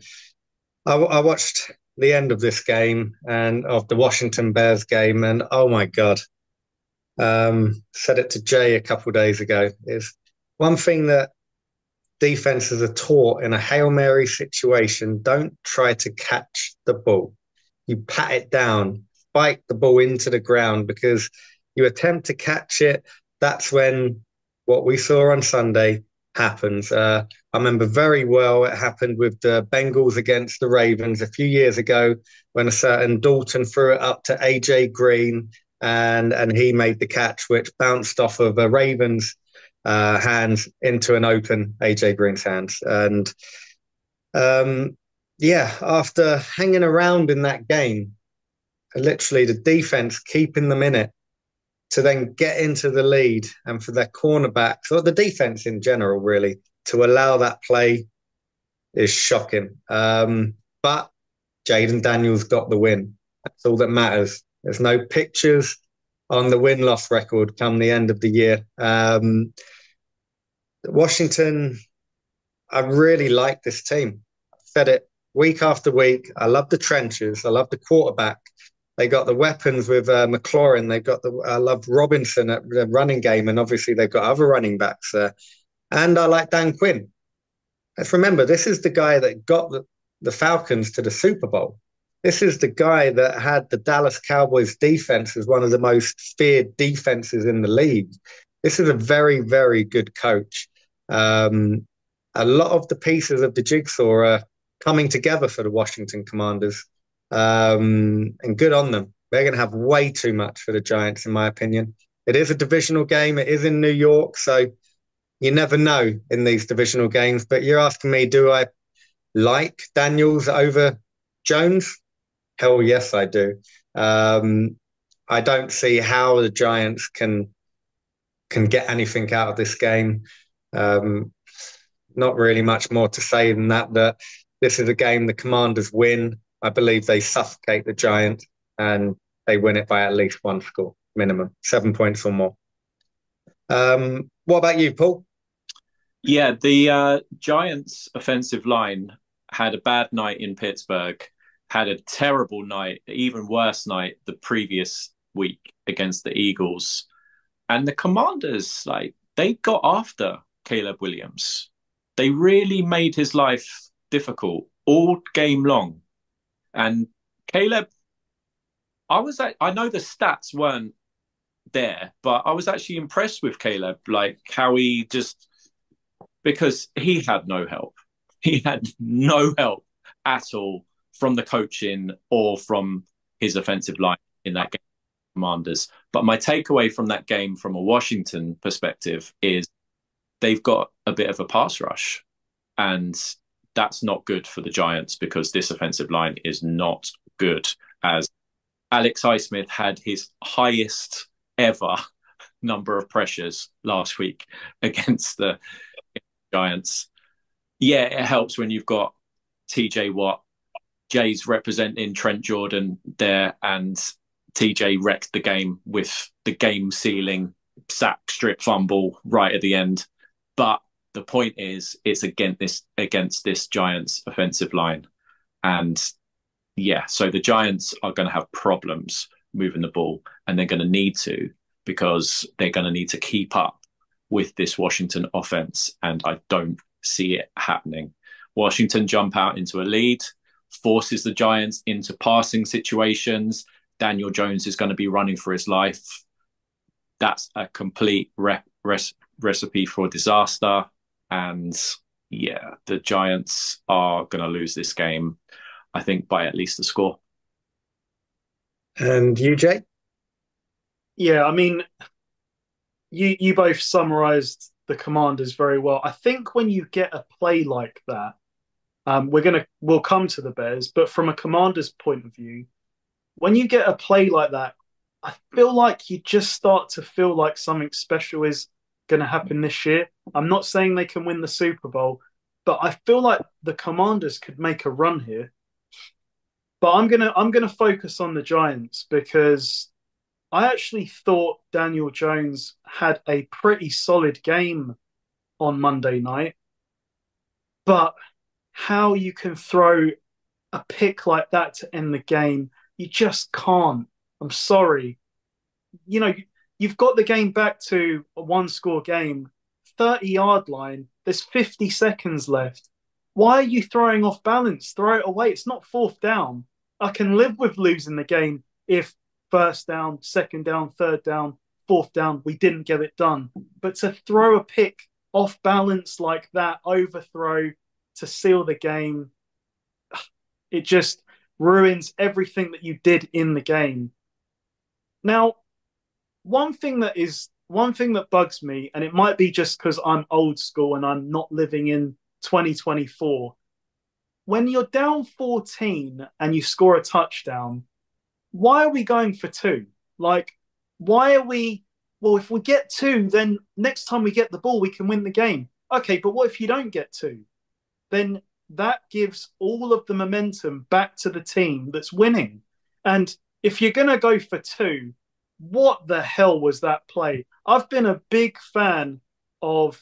I watched the end of this game and of the Washington Bears game, and oh my God, said it to Jay a couple of days ago, is one thing that defenses are taught in a Hail Mary situation: don't try to catch the ball. You pat it down, spike the ball into the ground, because you attempt to catch it. That's when what we saw on Sunday happens. I remember very well it happened with the Bengals against the Ravens a few years ago when a certain Dalton threw it up to AJ Green and he made the catch, which bounced off of a Ravens hands into an open AJ Green's hands. And after hanging around in that game, literally the defense keeping them in it, to then get into the lead and for their cornerbacks, or the defense in general, really, to allow that play is shocking. But Jaden Daniels got the win. That's all that matters. There's no pictures on the win-loss record come the end of the year. Washington, I really like this team. I've said it week after week. I love the trenches. I love the quarterback. They got the weapons with McLaurin. I love Robinson at the running game, and obviously they've got other running backs there. And I like Dan Quinn. Let's remember, this is the guy that got the Falcons to the Super Bowl. This is the guy that had the Dallas Cowboys defense as one of the most feared defenses in the league. This is a very, very good coach. A lot of the pieces of the jigsaw are coming together for the Washington Commanders. And good on them. They're going to have way too much for the Giants, in my opinion. It is a divisional game. It is in New York, so you never know in these divisional games. But you're asking me, do I like Daniels over Jones? Hell yes, I do. I don't see how the Giants can get anything out of this game. Not really much more to say than that This is a game the Commanders win. I believe they suffocate the Giants and they win it by at least one score, minimum, 7 points or more. What about you, Paul? Yeah, the Giants' offensive line had a bad night in Pittsburgh, had a terrible night, even worse night the previous week against the Eagles. And the Commanders, like, they got after Caleb Williams. They really made his life difficult all game long. And Caleb, I know the stats weren't there, but I was actually impressed with Caleb, like how he just, because he had no help. He had no help at all from the coaching or from his offensive line in that game, Commanders. But my takeaway from that game from a Washington perspective is they've got a bit of a pass rush. And that's not good for the Giants because this offensive line is not good. As Alex Highsmith had his highest ever number of pressures last week against the Giants. Yeah, it helps when you've got TJ Watt. Jay's representing Trent Jordan there, and TJ wrecked the game with the game sealing sack strip fumble right at the end. But the point is, it's against this Giants offensive line. And yeah, so the Giants are going to have problems moving the ball, and they're going to need to, because they're going to need to keep up with this Washington offense. And I don't see it happening. Washington jump out into a lead, forces the Giants into passing situations. Daniel Jones is going to be running for his life. That's a complete recipe for disaster. And yeah, the Giants are going to lose this game, I think, by at least a score. And you, Jay? Yeah, I mean, you both summarized the Commanders very well. I think when you get a play like that, we'll come to the Bears, but from a Commanders point of view, when you get a play like that, I feel like you just start to feel like something special is going to happen this year. I'm not saying they can win the Super Bowl, but I feel like the Commanders could make a run here. But I'm gonna focus on the Giants because I actually thought Daniel Jones had a pretty solid game on Monday night. But how you can throw a pick like that to end the game, you just can't. I'm sorry. You know, you've got the game back to a one-score game, 30-yard line. There's 50 seconds left. Why are you throwing off balance? Throw it away. It's not fourth down. I can live with losing the game if first down, second down, third down, fourth down, we didn't get it done. But to throw a pick off balance like that, overthrow to seal the game, it just ruins everything that you did in the game. Now, one thing that bugs me, and it might be just because I'm old school and I'm not living in 2024, when you're down 14 and you score a touchdown, why are we going for two? Like, why are we, well, if we get two, then next time we get the ball, we can win the game. Okay, but what if you don't get two? Then that gives all of the momentum back to the team that's winning. And if you're going to go for two, what the hell was that play? I've been a big fan of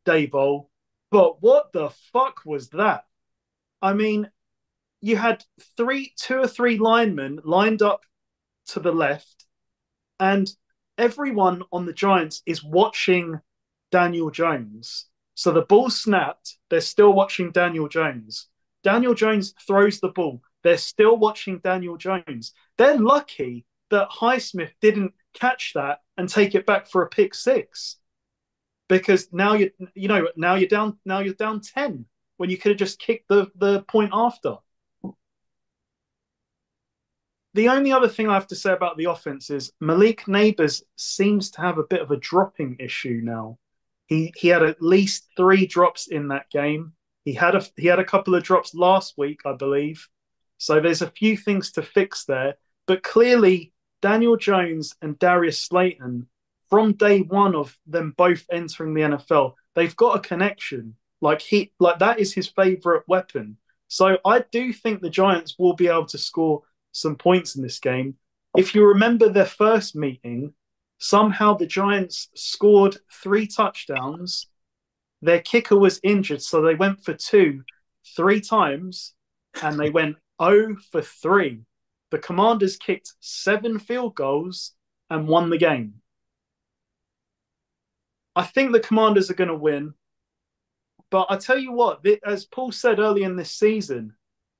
Daboll, but what the fuck was that? I mean, you had two or three linemen lined up to the left, and everyone on the Giants is watching Daniel Jones. So the ball snapped, they're still watching Daniel Jones. Daniel Jones throws the ball, they're still watching Daniel Jones. They're lucky that Highsmith didn't catch that and take it back for a pick six, because now you're down 10 when you could have just kicked the point after. The only other thing I have to say about the offense is Malik Neighbors seems to have a bit of a dropping issue now. He had at least 3 drops in that game. He had a couple of drops last week, I believe. So there's a few things to fix there. But clearly, Daniel Jones and Darius Slayton, from day one of them both entering the NFL, they've got a connection. Like that is his favorite weapon. So I do think the Giants will be able to score some points in this game. If you remember their first meeting, somehow the Giants scored 3 touchdowns. Their kicker was injured, so they went for 2 3 times, and they went 0 for 3. The Commanders kicked 7 field goals and won the game. I think the Commanders are going to win. But I tell you what, as Paul said early in this season,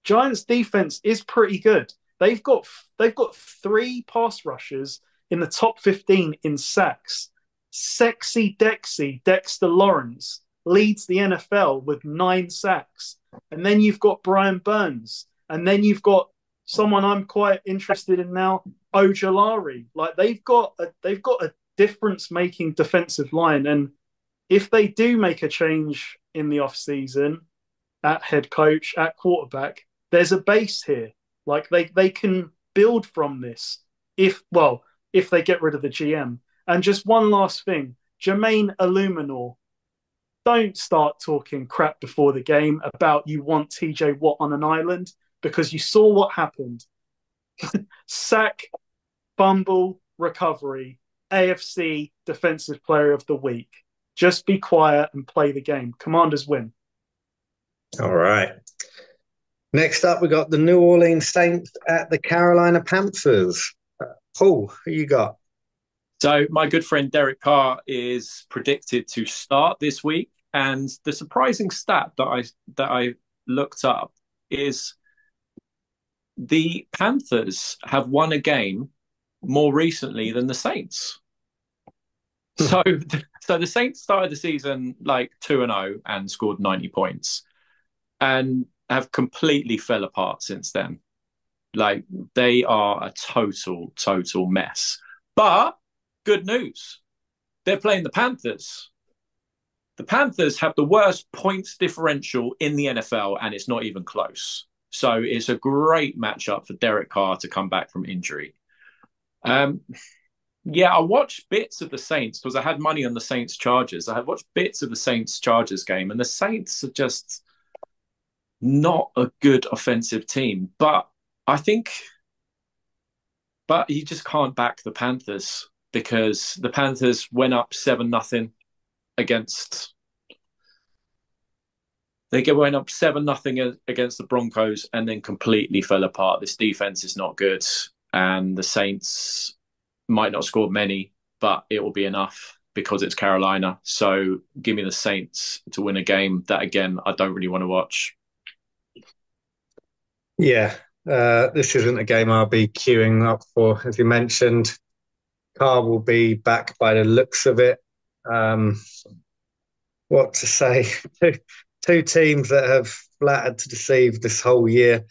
Giants defense is pretty good. They've got 3 pass rushers in the top 15 in sacks. Sexy Dexy, Dexter Lawrence, leads the NFL with 9 sacks. And then you've got Brian Burns. And then you've got someone I'm quite interested in now, Ojolari. Like they've got a difference-making defensive line. And if they do make a change in the offseason at head coach, at quarterback, there's a base here. Like they can build from this if they get rid of the GM. And just one last thing, Jermaine Illuminor, don't start talking crap before the game about you want TJ Watt on an island, because you saw what happened. Sack, fumble, recovery, AFC Defensive Player of the Week. Just be quiet and play the game. Commanders win. All right. Next up, we got the New Orleans Saints at the Carolina Panthers. Paul, who you got? So my good friend Derek Carr is predicted to start this week, and the surprising stat that I looked up is the Panthers have won a game more recently than the Saints. So the Saints started the season like 2-0 and scored 90 points, and have completely fell apart since then. Like they are a total mess. But good news, they're playing the Panthers. The Panthers have the worst points differential in the NFL, and it's not even close. So it's a great matchup for Derek Carr to come back from injury. Yeah, I watched bits of the Saints because I had money on the Saints Chargers. I had watched bits of the Saints Chargers game, and the Saints are just not a good offensive team. But you just can't back the Panthers, because the Panthers went up 7-0 against. They went up 7-0 against the Broncos and then completely fell apart. This defense is not good, and the Saints might not score many, but it will be enough because it's Carolina. So give me the Saints to win a game that, again, I don't really want to watch. Yeah, this isn't a game I'll be queuing up for. As you mentioned, Carr will be back by the looks of it. What to say? Two teams that have flattered to deceive this whole year.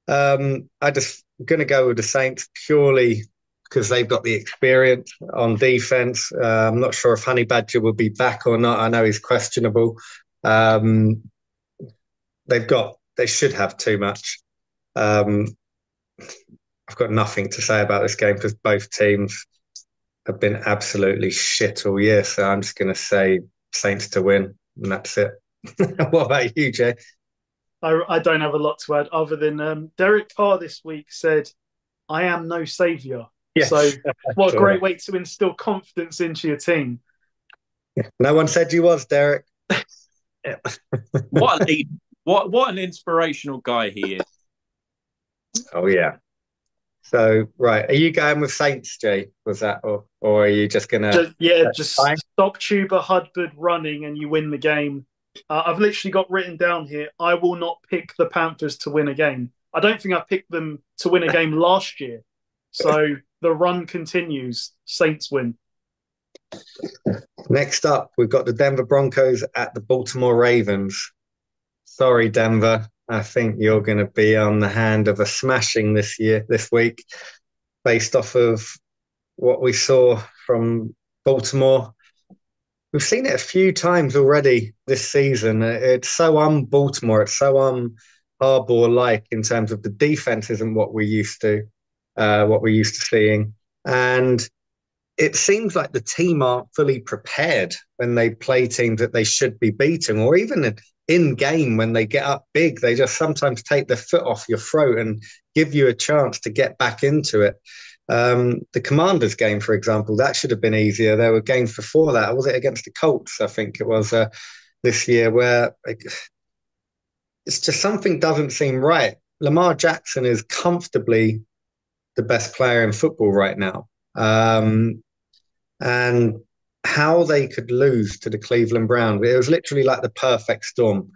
I'm going to go with the Saints purely because they've got the experience on defense. I'm not sure if Honey Badger will be back or not. I know he's questionable. They should have too much. I've got nothing to say about this game because both teams have been absolutely shit all year. So I'm just going to say Saints to win, and that's it. What about you, Jay? I don't have a lot to add other than Derek Carr this week said, "I am no saviour." Yes. So what a great way to instill confidence into your team. No one said you was, Derek. What a lead. What an inspirational guy he is. Oh, yeah. So, right. Are you going with Saints, Jay? Was that, or are you just going to... Just stop Chuba Hubbard running and you win the game. I've literally got written down here, I will not pick the Panthers to win a game. I don't think I picked them to win a game last year. So the run continues. Saints win. Next up, we've got the Denver Broncos at the Baltimore Ravens. Sorry, Denver. I think you're going to be on the hand of a smashing this week, based off of what we saw from Baltimore. We've seen it a few times already this season. It's so un-Baltimore. It's so Harbaugh-like in terms of the defense isn't what we're used to seeing. And it seems like the team aren't fully prepared when they play teams that they should be beating, or even in game when they get up big, they just sometimes take their foot off your throat and give you a chance to get back into it. The Commanders game, for example, that should have been easier. There were games before that. Was it against the Colts? I think it was this year where it's just something doesn't seem right. Lamar Jackson is comfortably the best player in football right now. And how they could lose to the Cleveland Browns, it was literally like the perfect storm.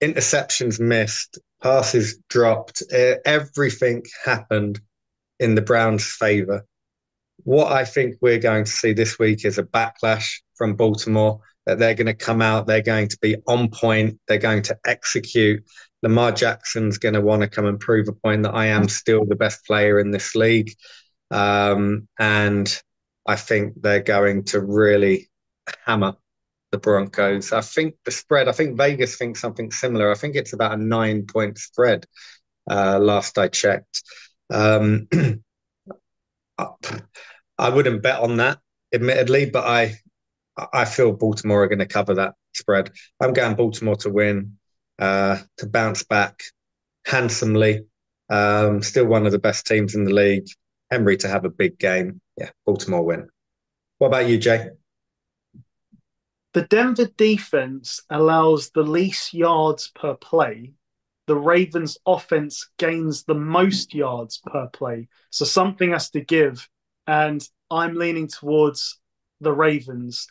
Interceptions missed, passes dropped, everything happened in the Browns' favor. What I think we're going to see this week is a backlash from Baltimore, that they're going to come out, they're going to be on point, they're going to execute. Lamar Jackson's going to want to come and prove a point that I am still the best player in this league. And I think they're going to really hammer the Broncos. I think the spread, I think Vegas thinks something similar. I think it's about a 9-point spread, last I checked. I wouldn't bet on that, admittedly, but I feel Baltimore are going to cover that spread. I'm going Baltimore to win, to bounce back handsomely. Still one of the best teams in the league. Henry to have a big game. Yeah, Baltimore win. What about you, Jay? The Denver defense allows the least yards per play. The Ravens offense gains the most yards per play. So something has to give. And I'm leaning towards the Ravens.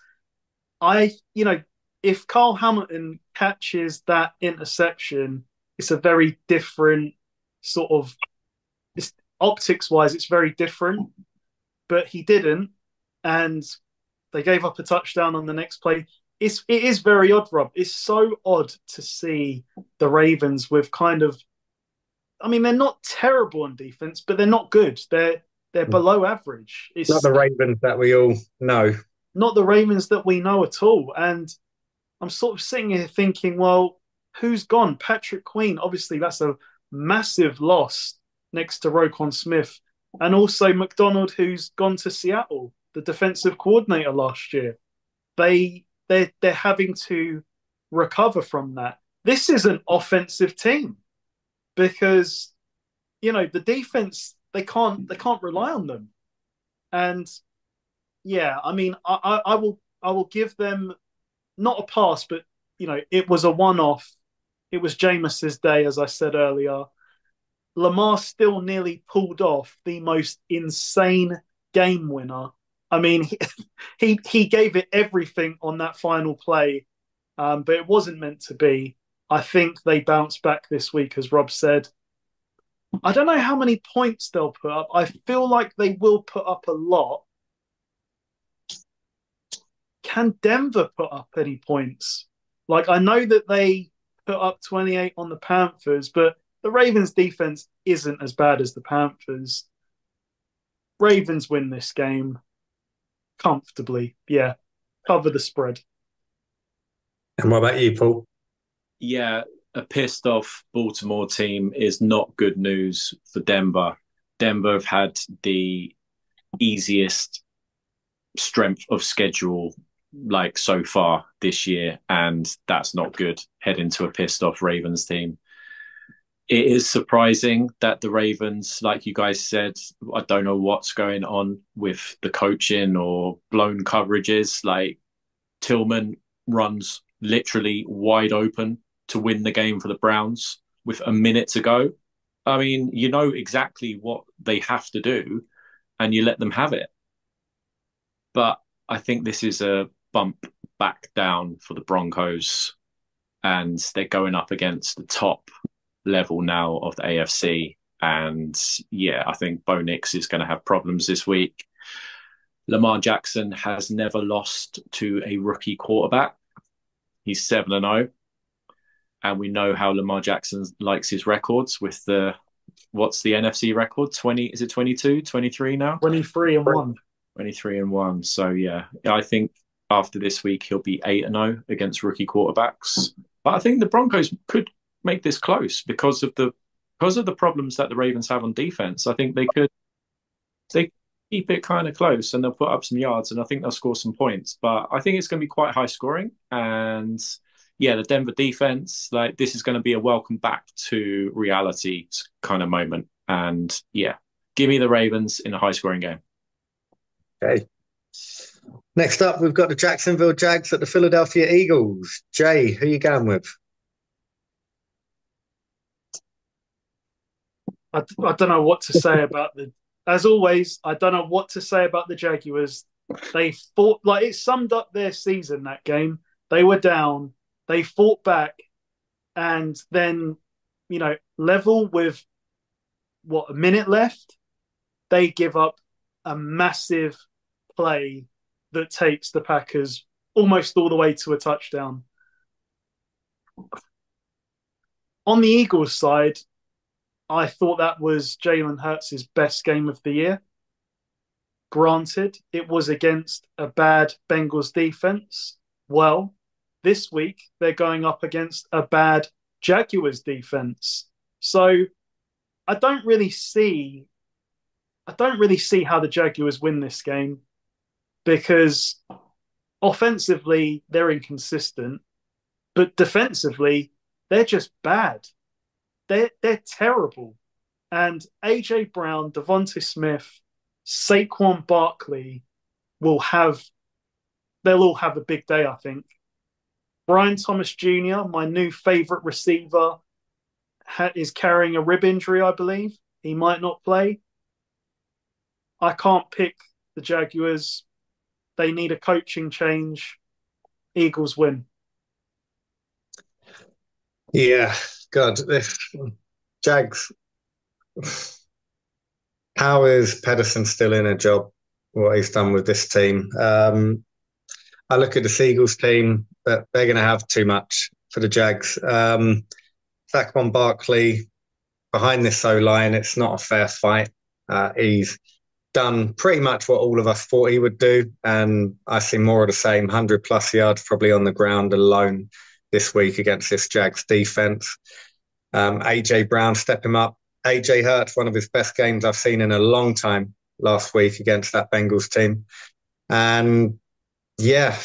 If Carl Hamilton catches that interception, it's a very different sort of, optics-wise, it's very different. But he didn't, and they gave up a touchdown on the next play. It is very odd, Rob. It's so odd to see the Ravens with kind of, I mean, they're not terrible on defense, but they're not good. They're below average. It's not the Ravens that we all know. Not the Ravens that we know at all. And I'm sort of sitting here thinking, well, who's gone? Patrick Queen, obviously that's a massive loss next to Roquan Smith. And also McDonald, who's gone to Seattle, the defensive coordinator last year. They're having to recover from that. This is an offensive team because, the defense, they can't rely on them. And yeah, I mean, I will give them not a pass, but it was a one-off. It was Jameis's day, as I said earlier. Lamar still nearly pulled off the most insane game winner. I mean, he gave it everything on that final play, but it wasn't meant to be. I think they bounce back this week, as Rob said. I don't know how many points they'll put up. I feel like they will put up a lot. Can Denver put up any points? Like, I know that they put up 28 on the Panthers, but the Ravens' defense isn't as bad as the Panthers. Ravens win this game comfortably. Yeah, cover the spread. And what about you, Paul? Yeah, a pissed off Baltimore team is not good news for Denver. Denver have had the easiest strength of schedule so far this year, and that's not good. Heading to a pissed off Ravens team. It is surprising that the Ravens, like you guys said, I don't know what's going on with the coaching or blown coverages. Like Tillman runs literally wide open to win the game for the Browns with a minute to go. I mean, you know exactly what they have to do and you let them have it. But I think this is a bump back down for the Broncos, and they're going up against the top level now of the AFC. And yeah, I think Bo Nix is going to have problems this week. Lamar Jackson has never lost to a rookie quarterback. He's 7-0. And we know how Lamar Jackson likes his records with what's the NFC record? 20, is it 22, 23 now? 23-1. 23-1. So yeah, I think after this week, he'll be 8-0 against rookie quarterbacks. But I think the Broncos could make this close because of the problems that the Ravens have on defense. I think they keep it kind of close and they'll put up some yards and I think they'll score some points. But I think it's going to be quite high scoring. And yeah, the Denver defense, like this is going to be a welcome back to reality kind of moment. And yeah, give me the Ravens in a high scoring game. Okay. Next up, we've got the Jacksonville Jags at the Philadelphia Eagles. Jay, who are you going with? I don't know what to say about as always, I don't know what to say about the Jaguars. They fought, like it summed up their season, that game. They were down, they fought back, and then, level with a minute left, they give up a massive play that takes the Packers almost all the way to a touchdown. On the Eagles side, I thought that was Jalen Hurts' best game of the year. Granted, it was against a bad Bengals defense. Well, this week they're going up against a bad Jaguars defense. So I don't really see how the Jaguars win this game, because offensively they're inconsistent, but defensively they're just bad. They're terrible. And AJ Brown, Devontae Smith, Saquon Barkley they'll all have a big day, I think. Brian Thomas Jr., my new favorite receiver, is carrying a rib injury, I believe. He might not play. I can't pick the Jaguars. They need a coaching change. Eagles win. Yeah, God, this Jags. How is Pedersen still in a job? What he's done with this team? I look at the Eagles team, but they're going to have too much for the Jags. Saquon Barkley behind this O-line, it's not a fair fight. He's done pretty much what all of us thought he would do, and I see more of the same. 100+ yards probably on the ground alone this week against this Jags defense. AJ Brown step him up. AJ Hurts, one of his best games I've seen in a long time last week against that Bengals team. And yeah,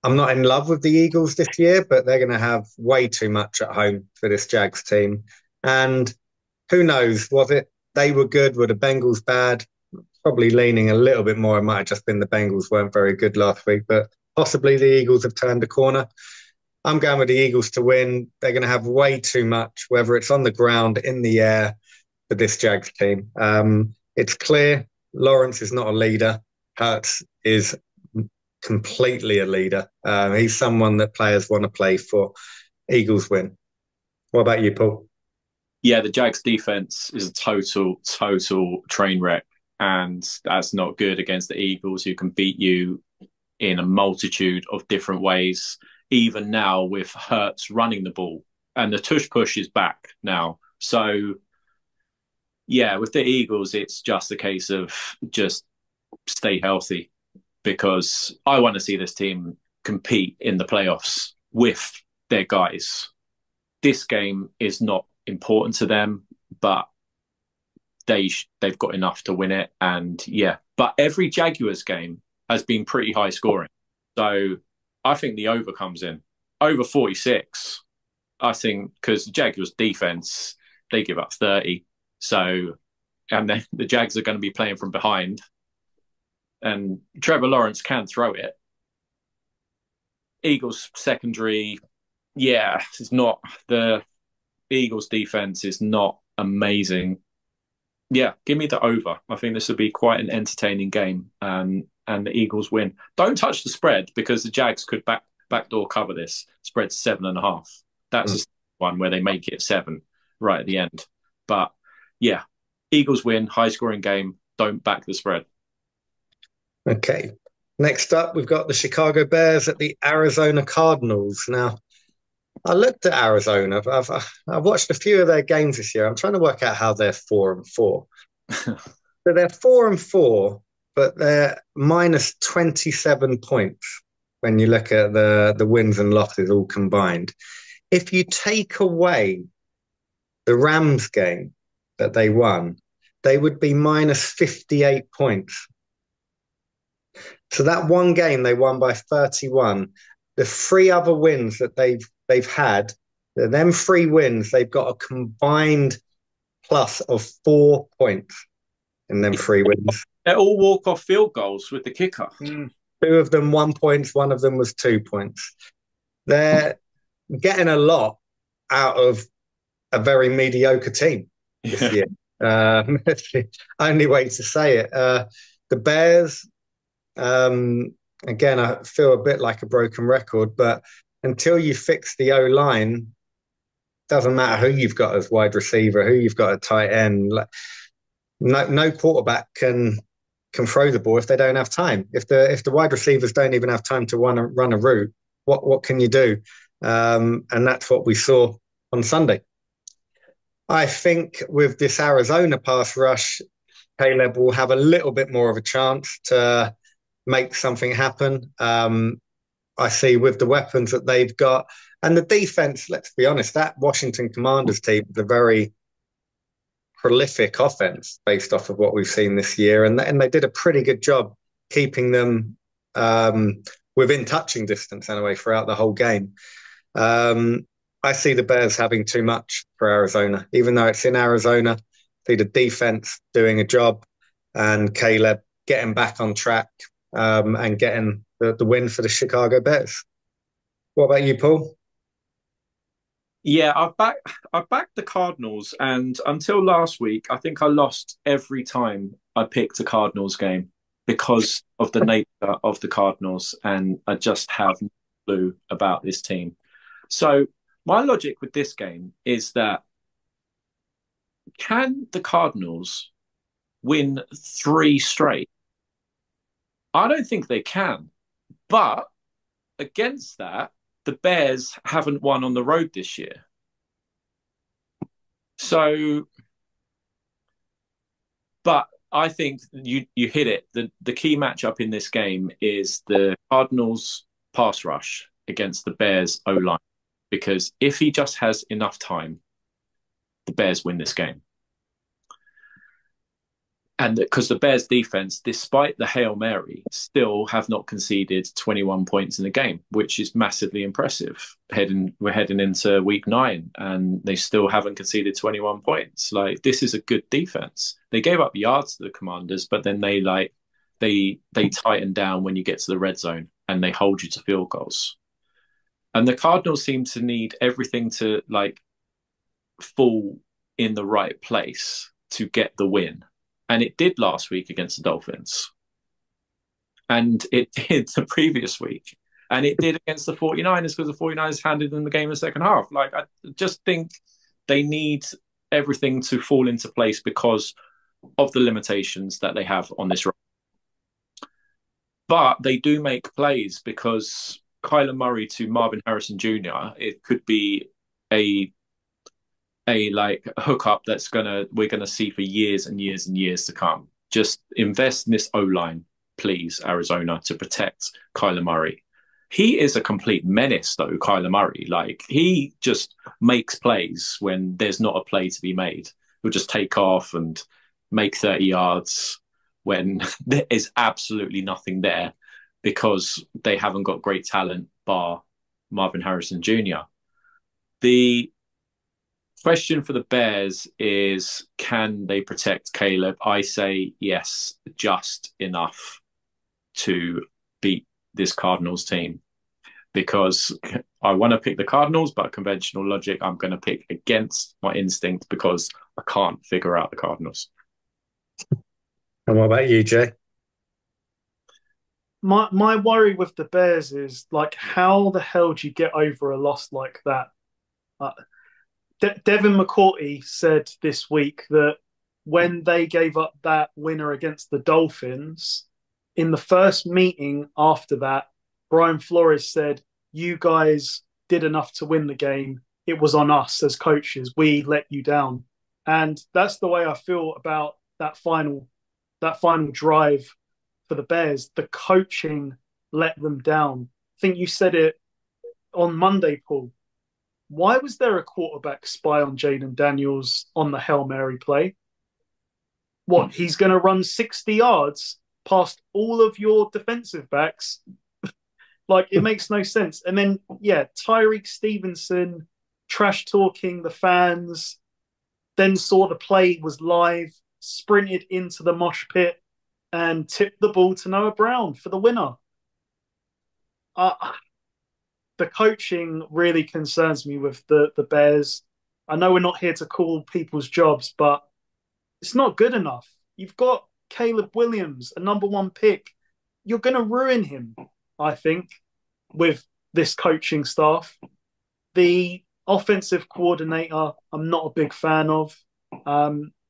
I'm not in love with the Eagles this year, but they're going to have way too much at home for this Jags team. And who knows, was it they were good? Were the Bengals bad? Probably leaning a little bit more. It might have just been the Bengals weren't very good last week, but possibly the Eagles have turned a corner. I'm going with the Eagles to win. They're going to have way too much, whether it's on the ground, in the air, for this Jags team. It's clear Lawrence is not a leader. Hurts is completely a leader. He's someone that players want to play for. Eagles win. What about you, Paul? Yeah, the Jags defense is a total train wreck. And that's not good against the Eagles, who can beat you in a multitude of different ways. Even now with Hurts running the ball, and the tush push is back now. So yeah, with the Eagles, it's just a case of just stay healthy, because I want to see this team compete in the playoffs with their guys. This game is not important to them, but they've got enough to win it. And yeah, but every Jaguars game has been pretty high scoring. So I think the over comes in. Over 46, I think, because the Jaguars defense, they give up 30. So, and then the Jags are going to be playing from behind. And Trevor Lawrence can throw it. Eagles secondary, yeah, it's not, the Eagles defense is not amazing. Yeah, give me the over. I think this will be quite an entertaining game. And the Eagles win. Don't touch the spread, because the Jags could backdoor cover this. Spread's 7.5. That's a one where they make it 7 right at the end. But yeah, Eagles win, high scoring game. Don't back the spread. Okay. Next up, we've got the Chicago Bears at the Arizona Cardinals. Now, I looked at Arizona. I've watched a few of their games this year. I'm trying to work out how they're 4-4. So they're 4-4. But they're minus 27 points when you look at the wins and losses all combined. If you take away the Rams game that they won, they would be minus 58 points. So that one game they won by 31. the three other wins that they've had, them three wins, they've got a combined plus of 4 points in them three wins. They're all walk-off field goals with the kicker. Two of them 1 point, one of them was 2 points. They're getting a lot out of a very mediocre team this year. That's the only way to say it. The Bears, again, I feel a bit like a broken record, but until you fix the O-line, doesn't matter who you've got as wide receiver, who you've got at tight end. No quarterback can throw the ball if they don't have time. If the wide receivers don't even have time to run a route, what can you do? And that's what we saw on Sunday. I think with this Arizona pass rush, Caleb will have a little bit more of a chance to make something happen. I see with the weapons that they've got and the defense, let's be honest, that Washington Commanders team is a very prolific offense based off of what we've seen this year. And they did a pretty good job keeping them within touching distance anyway throughout the whole game. I see the Bears having too much for Arizona, even though it's in Arizona. I see the defense doing a job and Caleb getting back on track and getting the win for the Chicago Bears. What about you, Paul? Yeah, I backed the Cardinals, and until last week, I think I lost every time I picked a Cardinals game because of the nature of the Cardinals, and I just have no clue about this team. So my logic with this game is that can the Cardinals win 3 straight? I don't think they can. But against that, the Bears haven't won on the road this year. So, but I think you hit it. The key matchup in this game is the Cardinals pass rush against the Bears O-line. Because if he just has enough time, the Bears win this game. And because the Bears defense, despite the Hail Mary, still have not conceded 21 points in the game, which is massively impressive. We're heading into week 9 and they still haven't conceded 21 points. Like, this is a good defense. They gave up yards to the Commanders, but then they tighten down when you get to the red zone and they hold you to field goals. And the Cardinals seem to need everything to fall in the right place to get the win. And it did last week against the Dolphins. And it did the previous week. And it did against the 49ers because the 49ers handed them the game in the second half. I just think they need everything to fall into place because of the limitations that they have on this run. But they do make plays because Kyler Murray to Marvin Harrison Jr., it could be a hookup we're gonna see for years and years and years to come. Just invest in this O-line, please, Arizona, to protect Kyler Murray. He is a complete menace, though, Kyler Murray. He just makes plays when there's not a play to be made. He'll just take off and make 30 yards when there is absolutely nothing there because they haven't got great talent bar Marvin Harrison Jr. The question for the Bears is, can they protect Caleb? I say yes, just enough to beat this Cardinals team because I want to pick the Cardinals, but conventional logic, I'm going to pick against my instinct because I can't figure out the Cardinals. And what about you, Jay? My worry with the Bears is how the hell do you get over a loss like that? Devin McCourty said this week that when they gave up that winner against the Dolphins, in the first meeting after that, Brian Flores said, "You guys did enough to win the game. It was on us as coaches. We let you down." And that's the way I feel about that final drive for the Bears. The coaching let them down. I think you said it on Monday, Paul. Why was there a quarterback spy on Jaden Daniels on the Hail Mary play? What, he's going to run 60 yards past all of your defensive backs? Like, it makes no sense. And then, yeah, Tyreek Stevenson trash talking the fans, then saw the play was live, sprinted into the mosh pit, and tipped the ball to Noah Brown for the winner. The coaching really concerns me with the Bears. I know we're not here to call people's jobs, but it's not good enough. You've got Caleb Williams, a number one pick. You're going to ruin him, I think, with this coaching staff. The offensive coordinator, I'm not a big fan of.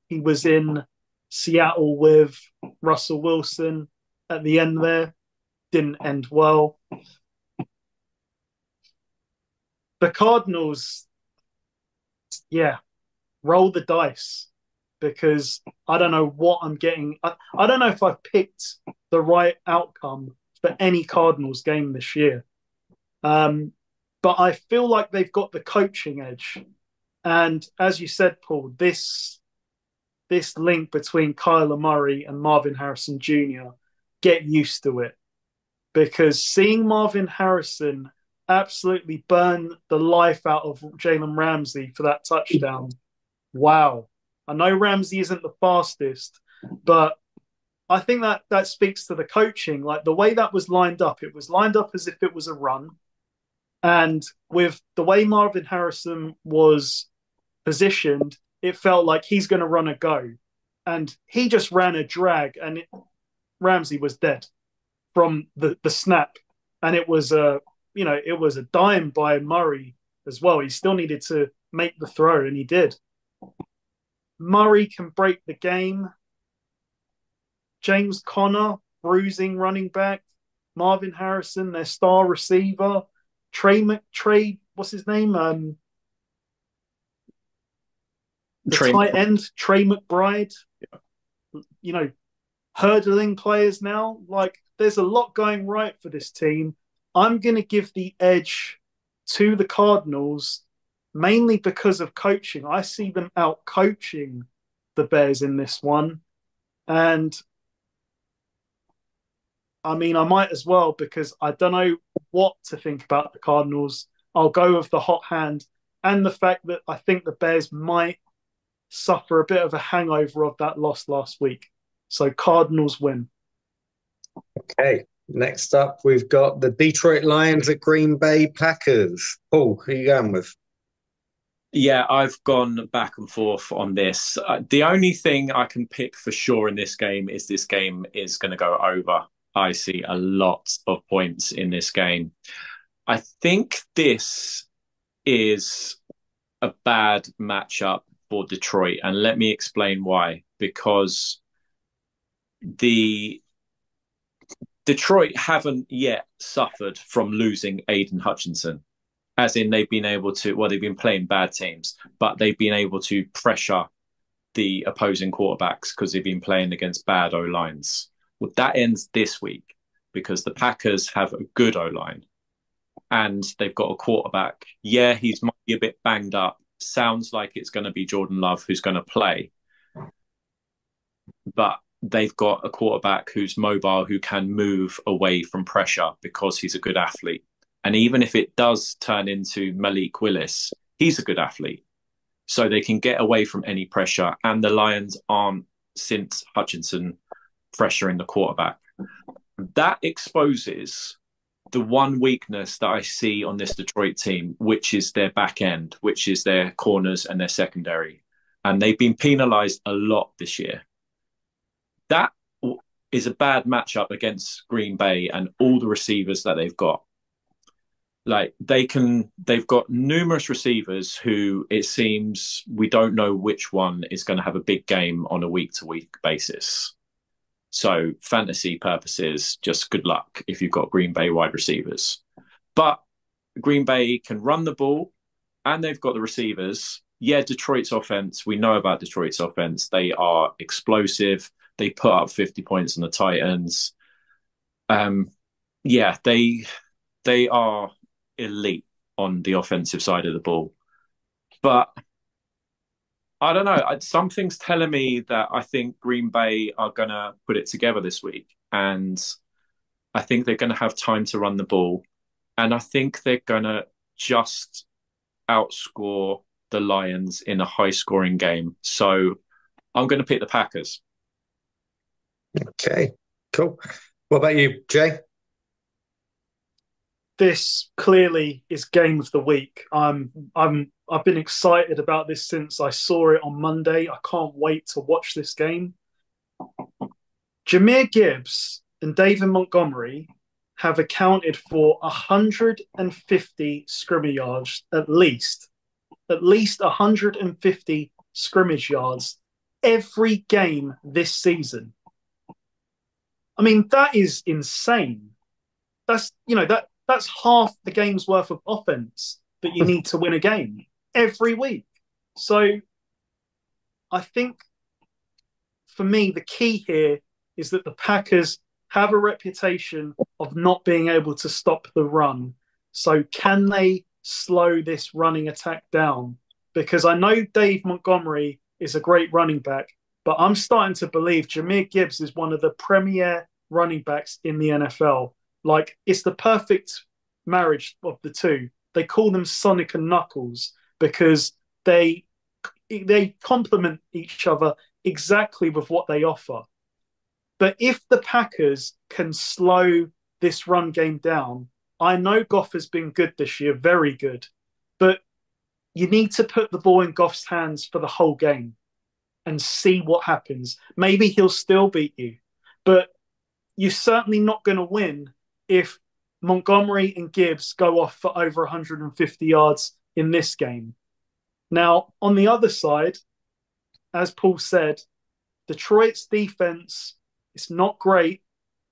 He was in Seattle with Russell Wilson at the end there. Didn't end well. The Cardinals, yeah, roll the dice, because I don't know what I'm getting. I don't know if I've picked the right outcome for any Cardinals game this year. But I feel like they've got the coaching edge. And as you said, Paul, this link between Kyler Murray and Marvin Harrison Jr., get used to it. Because seeing Marvin Harrison absolutely burn the life out of Jalen Ramsey for that touchdown, wow. I know Ramsey isn't the fastest, but I think that speaks to the coaching. Like, the way that was lined up, it was lined up as if it was a run. And with the way Marvin Harrison was positioned, it felt like he's going to run a go. And he just ran a drag, and Ramsey was dead from the snap. And it was a dime by Murray as well. He still needed to make the throw, and he did. Murray can break the game. James Conner, bruising running back. Marvin Harrison, their star receiver. Trey, what's his name? Tight end, Trey McBride. Hurdling players now. Like, there's a lot going right for this team. I'm going to give the edge to the Cardinals, mainly because of coaching. I see them out coaching the Bears in this one. And I mean, I might as well, because I don't know what to think about the Cardinals. I'll go with the hot hand and the fact that I think the Bears might suffer a bit of a hangover of that loss last week. So Cardinals win. Okay. Next up, we've got the Detroit Lions at Green Bay Packers. Paul, who are you going with? Yeah, I've gone back and forth on this. The only thing I can pick for sure in this game is going to go over. I see a lot of points in this game. I think this is a bad matchup for Detroit, and let me explain why. Because the Detroit haven't yet suffered from losing Aiden Hutchinson, as in they've been playing bad teams, but they've been able to pressure the opposing quarterbacks because they've been playing against bad O-lines. Well, that ends this week because the Packers have a good O-line and they've got a quarterback. Yeah, he's might be a bit banged up. Sounds like it's going to be Jordan Love who's going to play. But they've got a quarterback who's mobile, who can move away from pressure because he's a good athlete. And even if it does turn into Malik Willis, he's a good athlete. So they can get away from any pressure. And the Lions aren't, since Hutchinson, pressuring the quarterback. That exposes the one weakness that I see on this Detroit team, which is their back end, which is their corners and their secondary. And they've been penalized a lot this year. That is a bad matchup against Green Bay and all the receivers that they've got. Like, they've got numerous receivers who it seems we don't know which one is going to have a big game on a week-to-week basis. So fantasy purposes, just good luck if you've got Green Bay wide receivers. But Green Bay can run the ball and they've got the receivers. Yeah, Detroit's offense, we know about Detroit's offense. They are explosive. They put up 50 points on the Titans. Yeah, they are elite on the offensive side of the ball. But I don't know. Something's telling me that I think Green Bay are going to put it together this week. And I think they're going to have time to run the ball. And I think they're going to just outscore the Lions in a high-scoring game. So I'm going to pick the Packers. Okay, cool. What about you, Jay? This clearly is game of the week. I've been excited about this since I saw it on Monday. I can't wait to watch this game. Jahmyr Gibbs and David Montgomery have accounted for 150 scrimmage yards at least 150 scrimmage yards every game this season. I mean, that is insane. That's half the game's worth of offense that you need to win a game every week. So I think for me, the key here is that the Packers have a reputation of not being able to stop the run. So can they slow this running attack down? Because I know Dave Montgomery is a great running back, but I'm starting to believe Jahmyr Gibbs is one of the premier running backs in the NFL. Like, it's the perfect marriage of the two. They call them Sonic and Knuckles because they complement each other exactly with what they offer. But if the Packers can slow this run game down, I know Goff has been good this year, very good, but you need to put the ball in Goff's hands for the whole game and see what happens. Maybe he'll still beat you, but you're certainly not going to win if Montgomery and Gibbs go off for over 150 yards in this game. Now, on the other side, as Paul said, Detroit's defense is not great.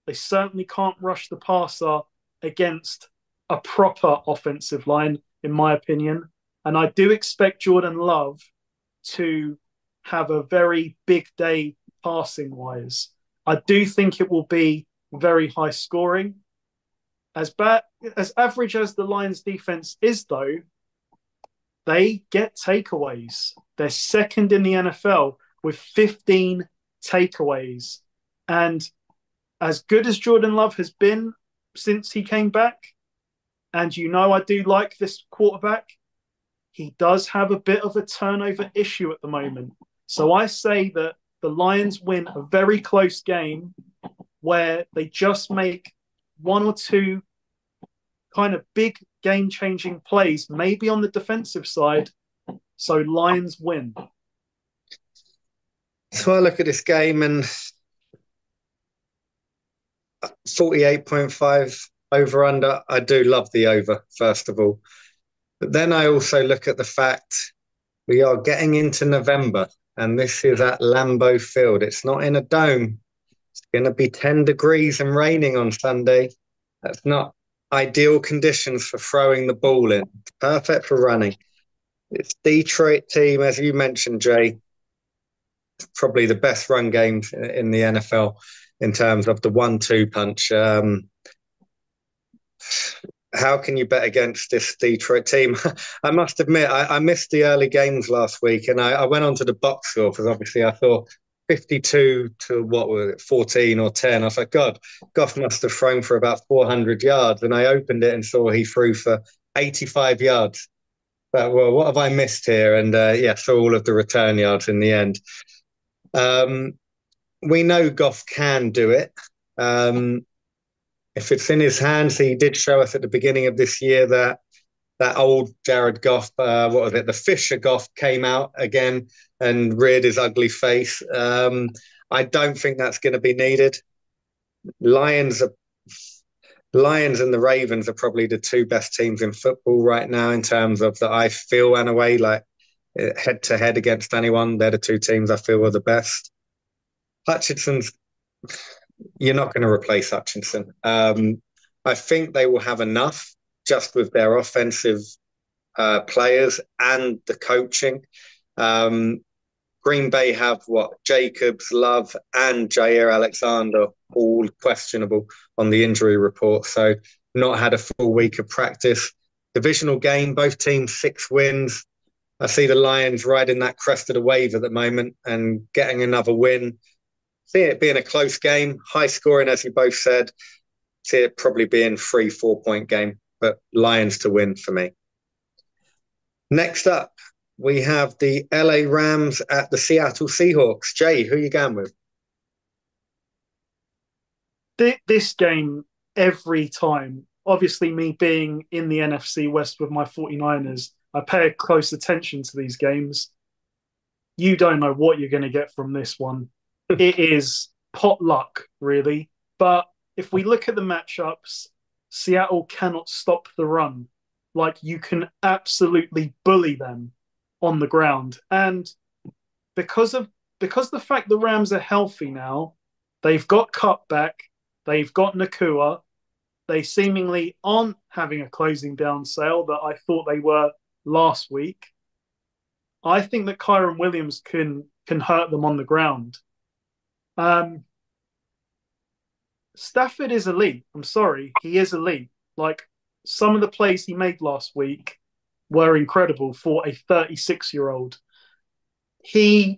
They certainly can't rush the passer against a proper offensive line, in my opinion. And I do expect Jordan Love to have a very big day passing-wise. I do think it will be very high scoring. As average as the Lions defense is, though, they get takeaways. They're second in the NFL with 15 takeaways. And as good as Jordan Love has been since he came back, and I do like this quarterback, he does have a bit of a turnover issue at the moment. So I say that the Lions win a very close game where they just make one or two kind of big game-changing plays, maybe on the defensive side. So Lions win. So I look at this game and 48.5 over under. I do love the over, first of all. But then I also look at the fact we are getting into November and this is at Lambeau Field. It's not in a dome. It's going to be 10 degrees and raining on Sunday. That's not ideal conditions for throwing the ball in. It's perfect for running. It's Detroit team, as you mentioned, Jay, probably the best run game in the NFL in terms of the 1-2 punch. How can you bet against this Detroit team? I must admit, I missed the early games last week, and I went onto the box score because obviously I thought 52 to what was it, 14 or 10. I was like, God, Goff must have thrown for about 400 yards. And I opened it and saw he threw for 85 yards. But, well, what have I missed here? And saw all of the return yards in the end. We know Goff can do it. If it's in his hands, he did show us at the beginning of this year that old Jared Goff, the Fisher Goff came out again and reared his ugly face. I don't think that's going to be needed. Lions and the Ravens are probably the two best teams in football right now in terms of that I feel in a way like head to head against anyone. They're the two teams I feel are the best. Hutchinson's, you're not going to replace Hutchinson. I think they will have enough just with their offensive players and the coaching. Green Bay have Jacobs, Love, and Jair Alexander all questionable on the injury report. So not had a full week of practice. Divisional game, both teams 6 wins. I see the Lions riding that crest of the wave at the moment and getting another win. See it being a close game, high scoring, as you both said. See it probably being 3-4 point game. but Lions to win for me. Next up, we have the LA Rams at the Seattle Seahawks. Jay, who are you going with? This game, every time, obviously me being in the NFC West with my 49ers, I pay close attention to these games. You don't know what you're going to get from this one. It is pot luck, really. But if we look at the matchups, Seattle cannot stop the run. Like, you can absolutely bully them on the ground. And because the fact the Rams are healthy now, they've got Kupp back, they've got Nakua, they seemingly aren't having a closing down sale that I thought they were last week. I think that Kyron Williams can hurt them on the ground. Stafford is elite. I'm sorry, he is elite. Like, some of the plays he made last week were incredible for a 36-year-old. He's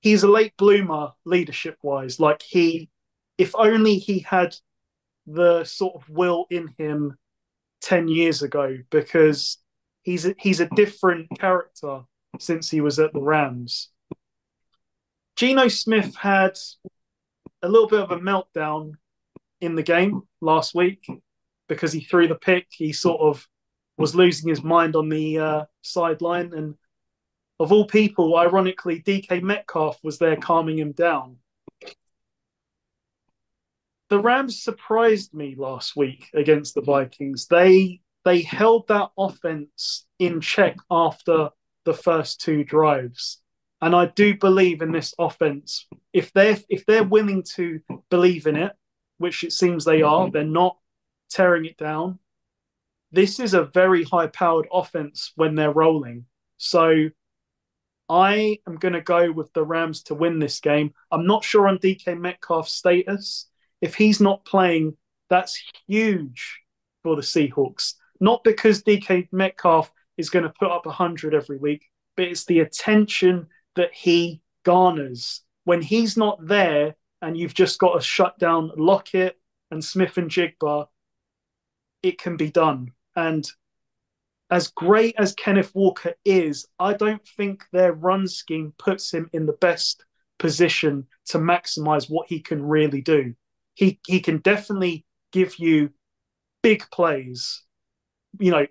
a late bloomer leadership wise. Like, if only he had the sort of will in him 10 years ago, because he's a different character since he was at the Rams. Geno Smith had a little bit of a meltdown in the game last week because he threw the pick. He sort of was losing his mind on the sideline. And of all people, ironically, DK Metcalf was there calming him down. The Rams surprised me last week against the Vikings. They held that offense in check after the first two drives. And I do believe in this offense. If they're willing to believe in it, which it seems they are, they're not tearing it down. This is a very high-powered offense when they're rolling. So I am going to go with the Rams to win this game. I'm not sure on DK Metcalf's status. If he's not playing, that's huge for the Seahawks. Not because DK Metcalf is going to put up 100 every week, but it's the attention that he garners. When he's not there and you've just got to shut down Lockett and Smith and Jigba, it can be done. And as great as Kenneth Walker is, I don't think their run scheme puts him in the best position to maximize what he can really do. He can definitely give you big plays,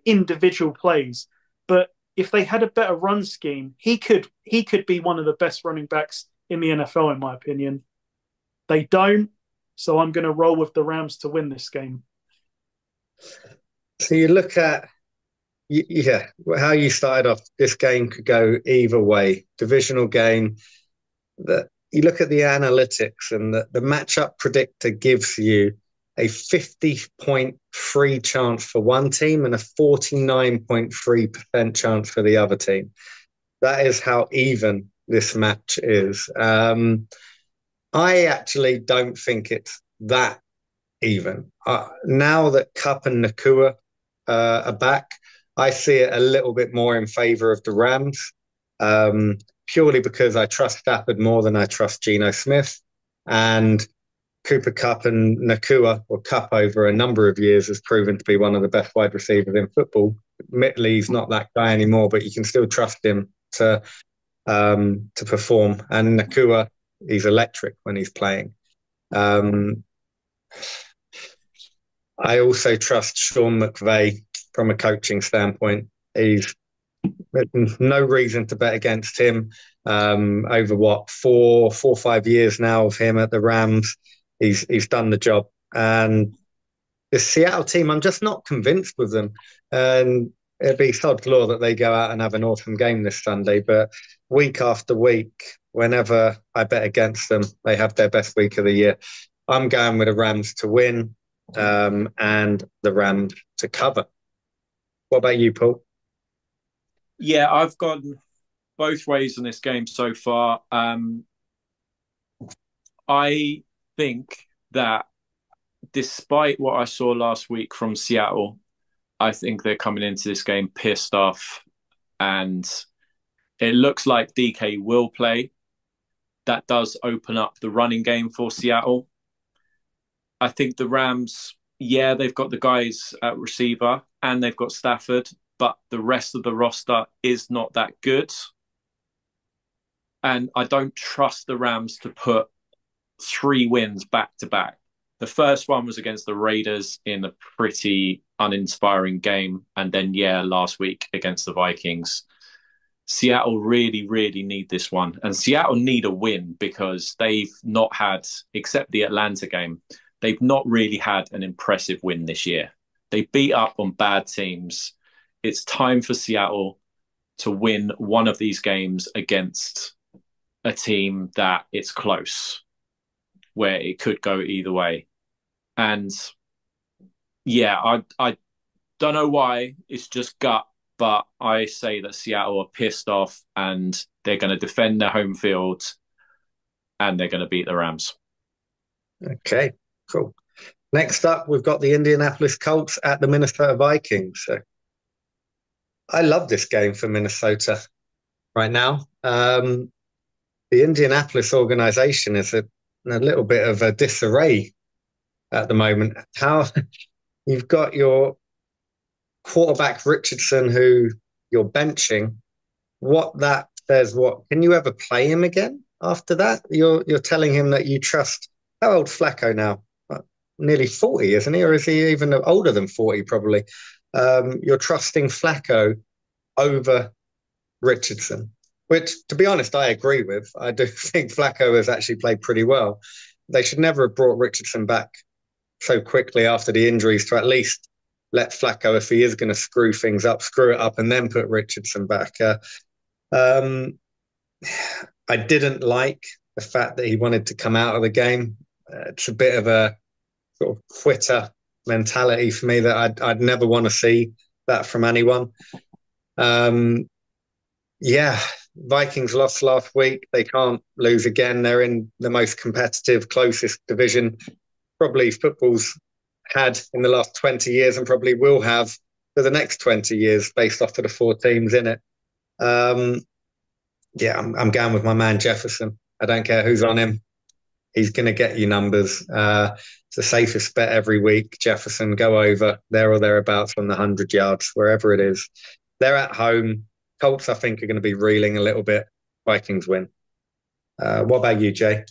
individual plays. But if they had a better run scheme, he could be one of the best running backs in the NFL, in my opinion. They don't, so I'm going to roll with the Rams to win this game. So you look at, how you started off. This game could go either way. Divisional game. You look at the analytics, and the matchup predictor gives you a 50.3 chance for one team and a 49.3% chance for the other team. That is how even this match is. I actually don't think it's that even. Now that Kupp and Nakua are back, I see it a little bit more in favor of the Rams, purely because I trust Stafford more than I trust Geno Smith. And Cooper Kupp and Nakua, or Kupp over a number of years, has proven to be one of the best wide receivers in football. Admittedly, he's not that guy anymore, but you can still trust him to perform. And Nakua, he's electric when he's playing. I also trust Sean McVay from a coaching standpoint. There's no reason to bet against him. Over 4 or 5 years now of him at the Rams, he's done the job. And the Seattle team, I'm just not convinced with them. And it'd be sod's law that they go out and have an awesome game this Sunday. But week after week, whenever I bet against them, they have their best week of the year. I'm going with the Rams to win, and the Rams to cover. What about you, Paul? Yeah, I've gone both ways in this game so far. I think that despite what I saw last week from Seattle, I think they're coming into this game pissed off, and it looks like DK will play. That does open up the running game for Seattle. I think the Rams, they've got the guys at receiver, and they've got Stafford, but the rest of the roster is not that good. And I don't trust the Rams to put 3 wins back to back. The first one was against the Raiders in a pretty uninspiring game. And then, last week against the Vikings. Seattle really, really need this one. And Seattle need a win because they've not had, except the Atlanta game, they've not really had an impressive win this year. They beat up on bad teams. It's time for Seattle to win one of these games against a team that it's close, where it could go either way. And I don't know why. It's just gut. But I say that Seattle are pissed off and they're going to defend their home field and they're going to beat the Rams. Okay, cool. Next up, we've got the Indianapolis Colts at the Minnesota Vikings. So I love this game for Minnesota right now. The Indianapolis organization is in a little bit of a disarray at the moment. How you've got your quarterback Richardson, who you're benching, what that says, what can you ever play him again after that? You're telling him that you trust, how old Flacco now? Nearly 40, isn't he? Or is he even older than 40, probably? You're trusting Flacco over Richardson, which, to be honest, I agree with. I do think Flacco has actually played pretty well. They should never have brought Richardson back so quickly after the injuries to at least let Flacco, if he is going to screw things up, screw it up and then put Richardson back. I didn't like the fact that he wanted to come out of the game. It's a bit of a sort of quitter mentality for me that I'd never want to see that from anyone. Vikings lost last week. They can't lose again. They're in the most competitive, closest division probably football's had in the last 20 years and probably will have for the next 20 years based off of the 4 teams in it. I'm going with my man Jefferson. I don't care who's on him. He's going to get you numbers. It's the safest bet every week. Jefferson, go over there or thereabouts on the 100 yards, wherever it is. They're at home. Colts, I think, are going to be reeling a little bit. Vikings win. What about you, Jay?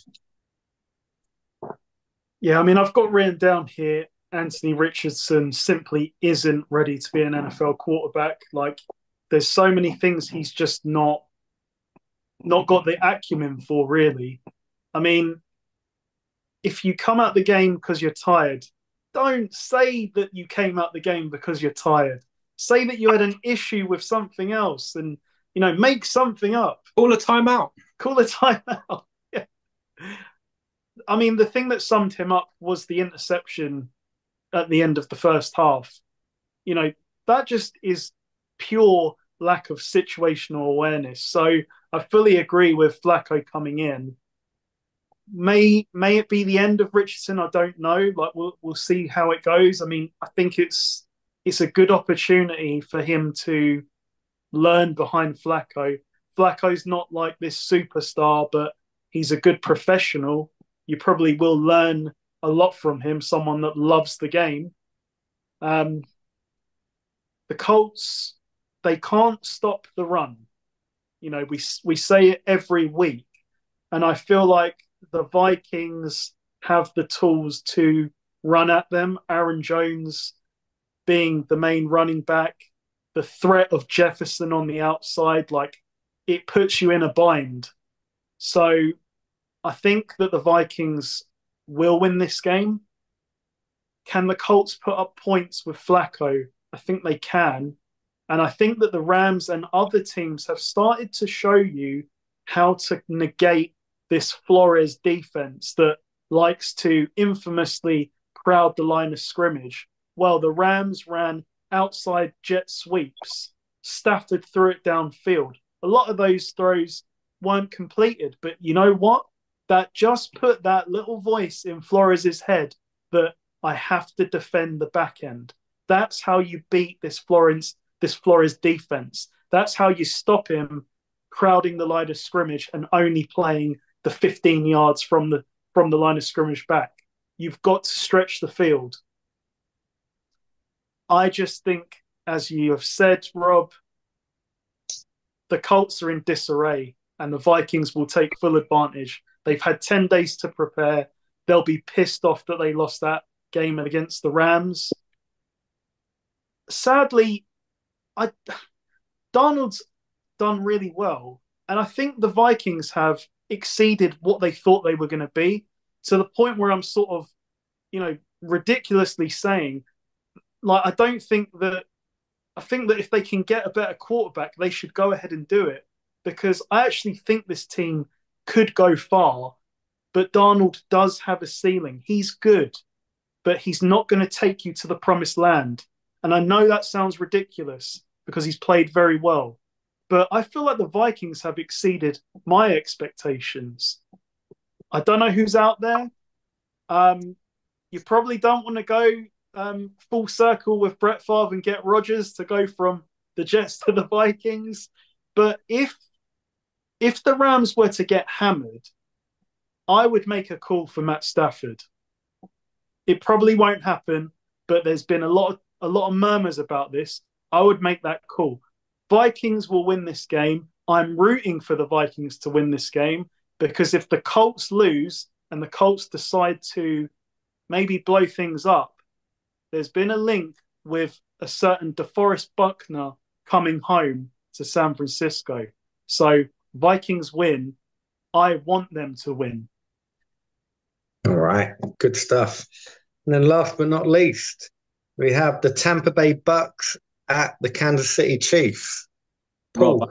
Yeah, I mean, I've got written down here, Anthony Richardson simply isn't ready to be an NFL quarterback. Like, there's so many things he's just not got the acumen for, really. I mean, if you come out the game because you're tired, don't say that you came out the game because you're tired. Say that you had an issue with something else and, make something up. Call a timeout. Yeah. I mean, the thing that summed him up was the interception at the end of the first half. That just is pure lack of situational awareness. So I fully agree with Flacco coming in. May it be the end of Richardson? I don't know. Like we'll see how it goes. I mean, I think it's a good opportunity for him to learn behind Flacco. Flacco's not like this superstar, but he's a good professional. You probably will learn a lot from him, someone that loves the game. The Colts, they can't stop the run. We say it every week, and I feel like the Vikings have the tools to run at them. Aaron Jones being the main running back, the threat of Jefferson on the outside, like it puts you in a bind. So I think that the Vikings will win this game. Can the Colts put up points with Flacco? I think they can. And I think that the Rams and other teams have started to show you how to negate this Flores defense that likes to infamously crowd the line of scrimmage. Well, the Rams ran outside jet sweeps. Stafford threw it downfield. A lot of those throws weren't completed, but you know what? That just put that little voice in Flores' head that I have to defend the back end. That's how you beat this Flores defense. That's how you stop him crowding the line of scrimmage and only playing the 15 yards from the line of scrimmage back. You've got to stretch the field. I just think as you have said, Rob, the Colts are in disarray and the Vikings will take full advantage. They've had 10 days to prepare. They'll be pissed off that they lost that game against the Rams. Sadly, Darnold's done really well. And I think the Vikings have exceeded what they thought they were going to be, to the point where I'm sort of, ridiculously saying, like, I think that if they can get a better quarterback, they should go ahead and do it, because I actually think this team could go far, but Darnold does have a ceiling. He's good, but he's not going to take you to the promised land. And I know that sounds ridiculous because he's played very well, but I feel like the Vikings have exceeded my expectations. I don't know who's out there. You probably don't want to go full circle with Brett Favre and get Rodgers to go from the Jets to the Vikings. But if the Rams were to get hammered, I would make a call for Matt Stafford. It probably won't happen, but there's been a lot of murmurs about this. I would make that call. Vikings will win this game. I'm rooting for the Vikings to win this game, because if the Colts lose and the Colts decide to maybe blow things up, there's been a link with a certain DeForest Buckner coming home to San Francisco. So Vikings win. I want them to win. All right, good stuff. And then last but not least, we have the Tampa Bay Bucks at the Kansas City Chiefs. Paul.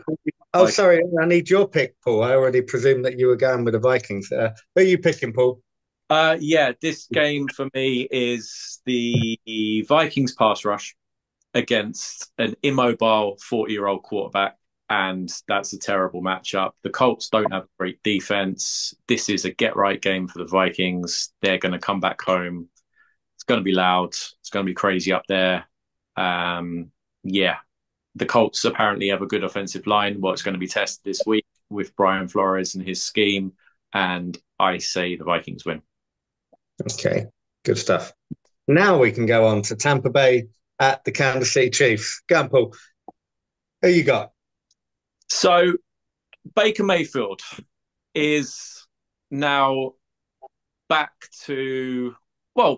Oh, sorry, I need your pick, Paul. I already presumed that you were going with the Vikings. Who are you picking, Paul? This game for me is the Vikings pass rush against an immobile 40-year-old quarterback, and that's a terrible matchup. The Colts don't have a great defense. This is a get-right game for the Vikings. They're going to come back home. It's going to be loud. It's going to be crazy up there. The Colts apparently have a good offensive line. Well, it's going to be tested this week with Brian Flores and his scheme, and I say the Vikings win. Okay, good stuff. Now we can go on to Tampa Bay at the Kansas City Chiefs. Go on, Paul. Who you got? So Baker Mayfield is now back to,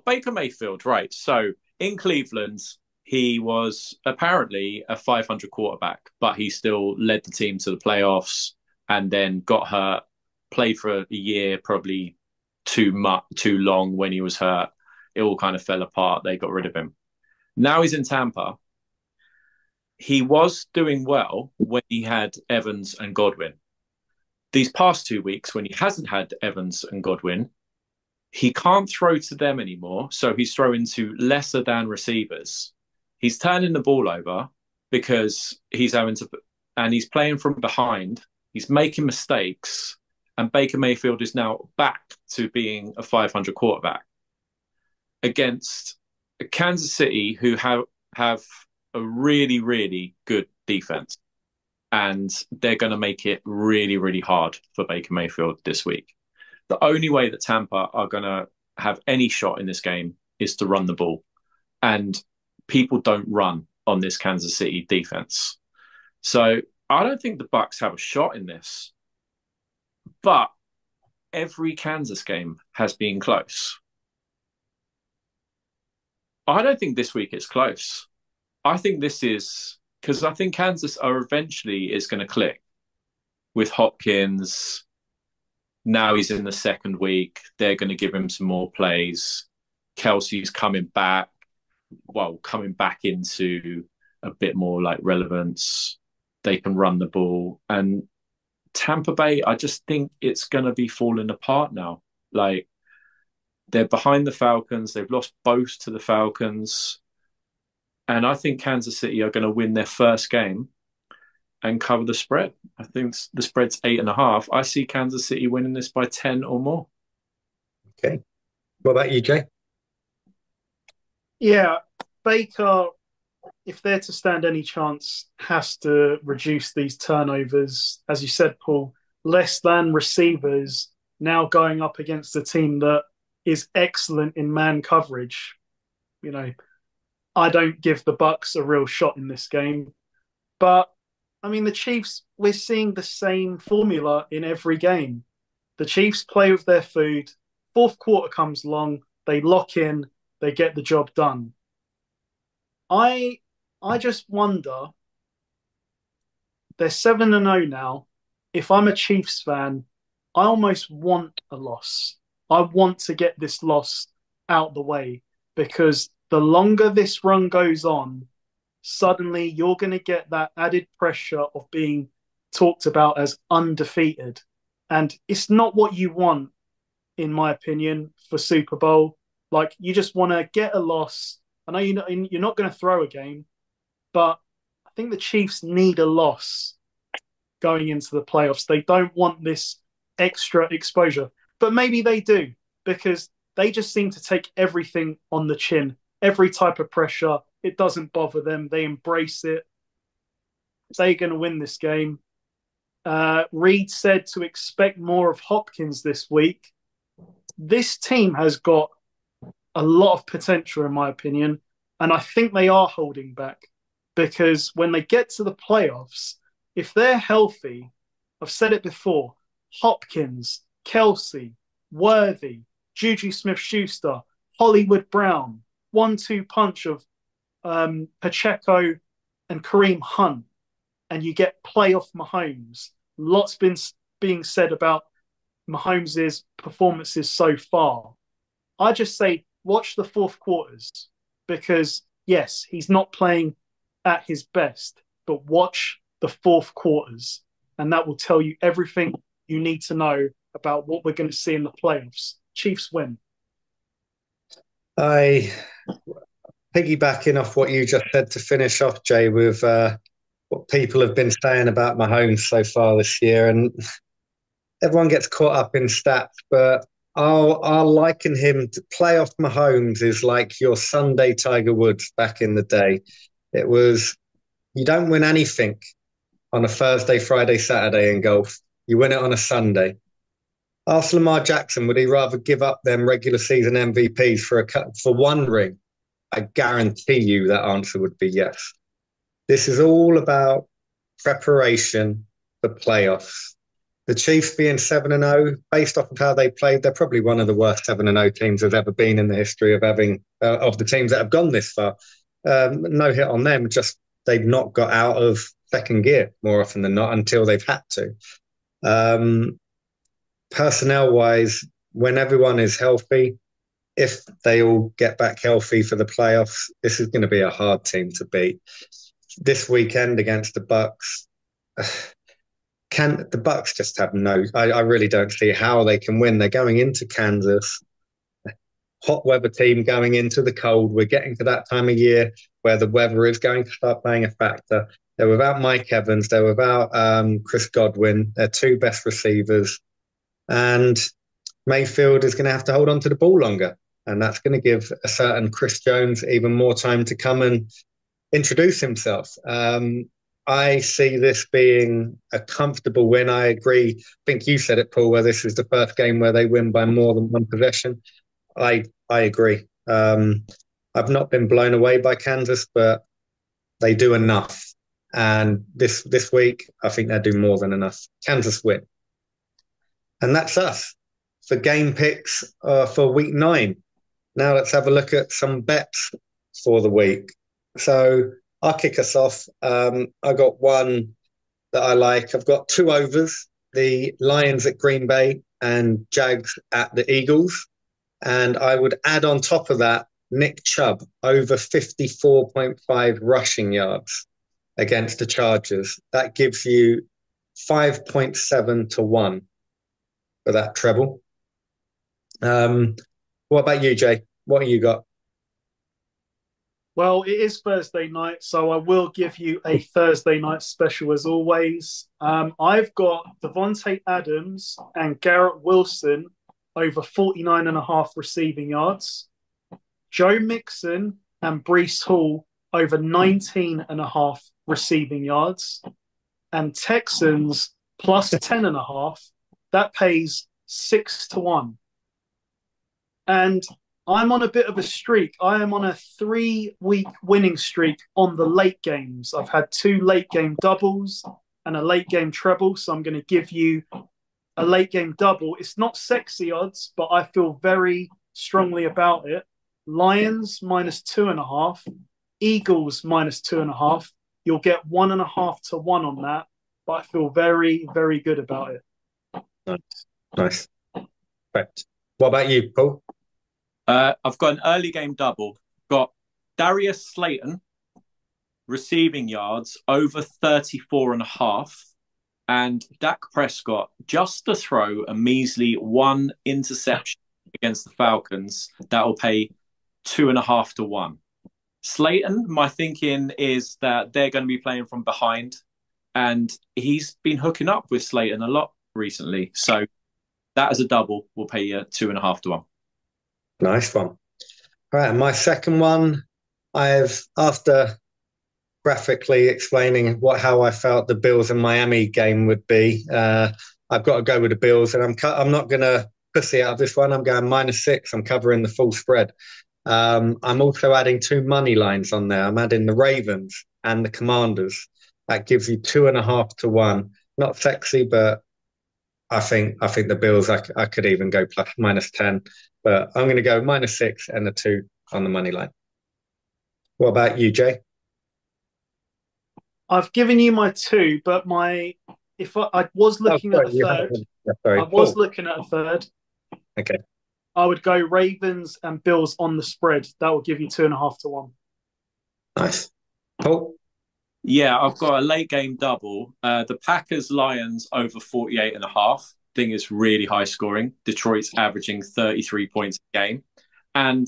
Baker Mayfield, right. So in Cleveland, he was apparently a 500 quarterback, but he still led the team to the playoffs and then got hurt, played for a year, probably too long when he was hurt. It all kind of fell apart. They got rid of him. Now he's in Tampa. He was doing well when he had Evans and Godwin. These past 2 weeks, when he hasn't had Evans and Godwin, he can't throw to them anymore. So he's throwing to lesser than receivers. He's turning the ball over because he's having to, and he's playing from behind. He's making mistakes. And Baker Mayfield is now back to being a 500 quarterback against Kansas City, who have a really, really good defense. And they're going to make it really, really hard for Baker Mayfield this week. The only way that Tampa are going to have any shot in this game is to run the ball. And people don't run on this Kansas City defense. So I don't think the Bucs have a shot in this. But every Kansas game has been close. I don't think this week it's close. I think this is, because I think Kansas eventually is going to click with Hopkins. Now he's in the second week. They're going to give him some more plays. Kelsey's coming back into a bit more like relevance. They can run the ball. And Tampa Bay, I just think it's going to be falling apart now. Like, they're behind the Falcons. They've lost both to the Falcons. And I think Kansas City are going to win their first game and cover the spread. I think the spread's 8.5. I see Kansas City winning this by 10 or more. Okay. What about you, Jay? Yeah, Baker, if they're to stand any chance, has to reduce these turnovers. As you said, Paul, less than receivers, now going up against a team that is excellent in man coverage. You know, I don't give the Bucs a real shot in this game. But I mean, the Chiefs, we're seeing the same formula in every game. The Chiefs play with their food. Fourth quarter comes along, they lock in, they get the job done. I just wonder. They're 7-0 now. If I'm a Chiefs fan, I almost want a loss. I want to get this loss out the way because the longer this run goes on, suddenly you're going to get that added pressure of being talked about as undefeated. And it's not what you want, in my opinion, for Super Bowl. Like, you just want to get a loss. I know you're not going to throw a game, but I think the Chiefs need a loss going into the playoffs. They don't want this extra exposure, but maybe they do because they just seem to take everything on the chin, every type of pressure. It doesn't bother them. They embrace it. They're going to win this game. Reed said to expect more of Hopkins this week. This team has got a lot of potential, in my opinion, and I think they are holding back because when they get to the playoffs, if they're healthy, I've said it before, Hopkins, Kelsey, Worthy, Juju Smith-Schuster, Hollywood Brown, 1-2 punch of Pacheco and Kareem Hunt, and you get playoff Mahomes. Lots been being said about Mahomes' performances so far. I just say watch the fourth quarters because, yes, he's not playing at his best, but watch the fourth quarters, and that will tell you everything you need to know about what we're going to see in the playoffs. Chiefs win. I piggybacking off what you just said to finish off, Jay, with what people have been saying about Mahomes so far this year, and everyone gets caught up in stats, but I'll liken him to playoff Mahomes is like your Sunday Tiger Woods back in the day. It was, you don't win anything on a Thursday, Friday, Saturday in golf. You win it on a Sunday. Ask Lamar Jackson, would he rather give up them regular season MVPs for one ring? I guarantee you that answer would be yes. This is all about preparation for playoffs. The Chiefs being 7-0, based off of how they played, they're probably one of the worst 7-0 teams there's ever been in the history of having of the teams that have gone this far. No hit on them, just they've not got out of second gear more often than not until they've had to. Personnel-wise, when everyone is healthy, if they all get back healthy for the playoffs, this is going to be a hard team to beat. This weekend against the Bucs, can the Bucs just have no? I really don't see how they can win. They're going into Kansas, hot weather team going into the cold. We're getting to that time of year where the weather is going to start playing a factor. They're without Mike Evans. They're without Chris Godwin. They're two best receivers. And Mayfield is going to have to hold on to the ball longer. And that's going to give a certain Chris Jones even more time to come and introduce himself. I see this being a comfortable win. I agree. I think you said it, Paul, where this is the first game where they win by more than one possession. I agree. I've not been blown away by Kansas, but they do enough. And this week, I think they do more than enough. Kansas win. And that's us for game picks for week 9. Now let's have a look at some bets for the week. So I'll kick us off. I got one that I like. I've got 2 overs, the Lions at Green Bay and Jags at the Eagles. And I would add on top of that, Nick Chubb over 54.5 rushing yards against the Chargers. That gives you 5.7 to 1 for that treble. What about you, Jay? What have you got? Well, it is Thursday night, so I will give you a Thursday night special as always. I've got Devontae Adams and Garrett Wilson over 49.5 receiving yards. Joe Mixon and Breece Hall over 19.5 receiving yards. And Texans plus 10.5. That pays 6 to 1. And I'm on a bit of a streak. I am on a 3-week winning streak on the late games. I've had 2 late game doubles and a late game treble. So I'm going to give you a late game double. It's not sexy odds, but I feel very strongly about it. Lions -2.5, Eagles -2.5. You'll get 1.5 to 1 on that, but I feel very, very good about it. Nice. Nice. Right. What about you, Paul? I've got an early game double. Got Darius Slayton receiving yards over 34.5, and Dak Prescott just to throw a measly 1 interception against the Falcons. That will pay 2.5 to 1. Slayton, my thinking is that they're going to be playing from behind, and he's been hooking up with Slayton a lot recently. So that as a double will pay you 2.5 to 1. Nice one. All right, my second one, after graphically explaining how I felt the Bills and Miami game would be, I've got to go with the Bills, and I'm not going to pussy out of this one. I'm going -6. I'm covering the full spread. I'm also adding 2 money lines on there. I'm adding the Ravens and the Commanders. That gives you 2.5 to 1. Not sexy, but I think the Bills, I could even go plus -10, but I'm going to go -6 and the 2 on the money line. What about you, Jay? I've given you my 2, but I was looking at a third. I was looking at a third. Okay. I would go Ravens and Bills on the spread. That will give you 2.5 to 1. Nice. Paul? Yeah, I've got a late game double. The Packers Lions over 48.5. Thing is really high scoring. Detroit's averaging 33 points a game. And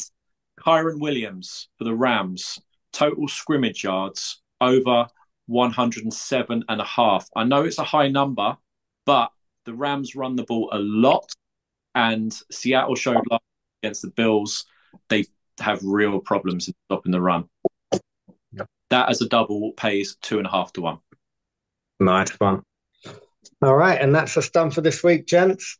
Kyron Williams for the Rams, total scrimmage yards over 107.5. I know it's a high number, but the Rams run the ball a lot. And Seattle showed last against the Bills, they have real problems in stopping the run. That as a double pays 2.5 to 1. Nice one. All right, and that's us done for this week, gents.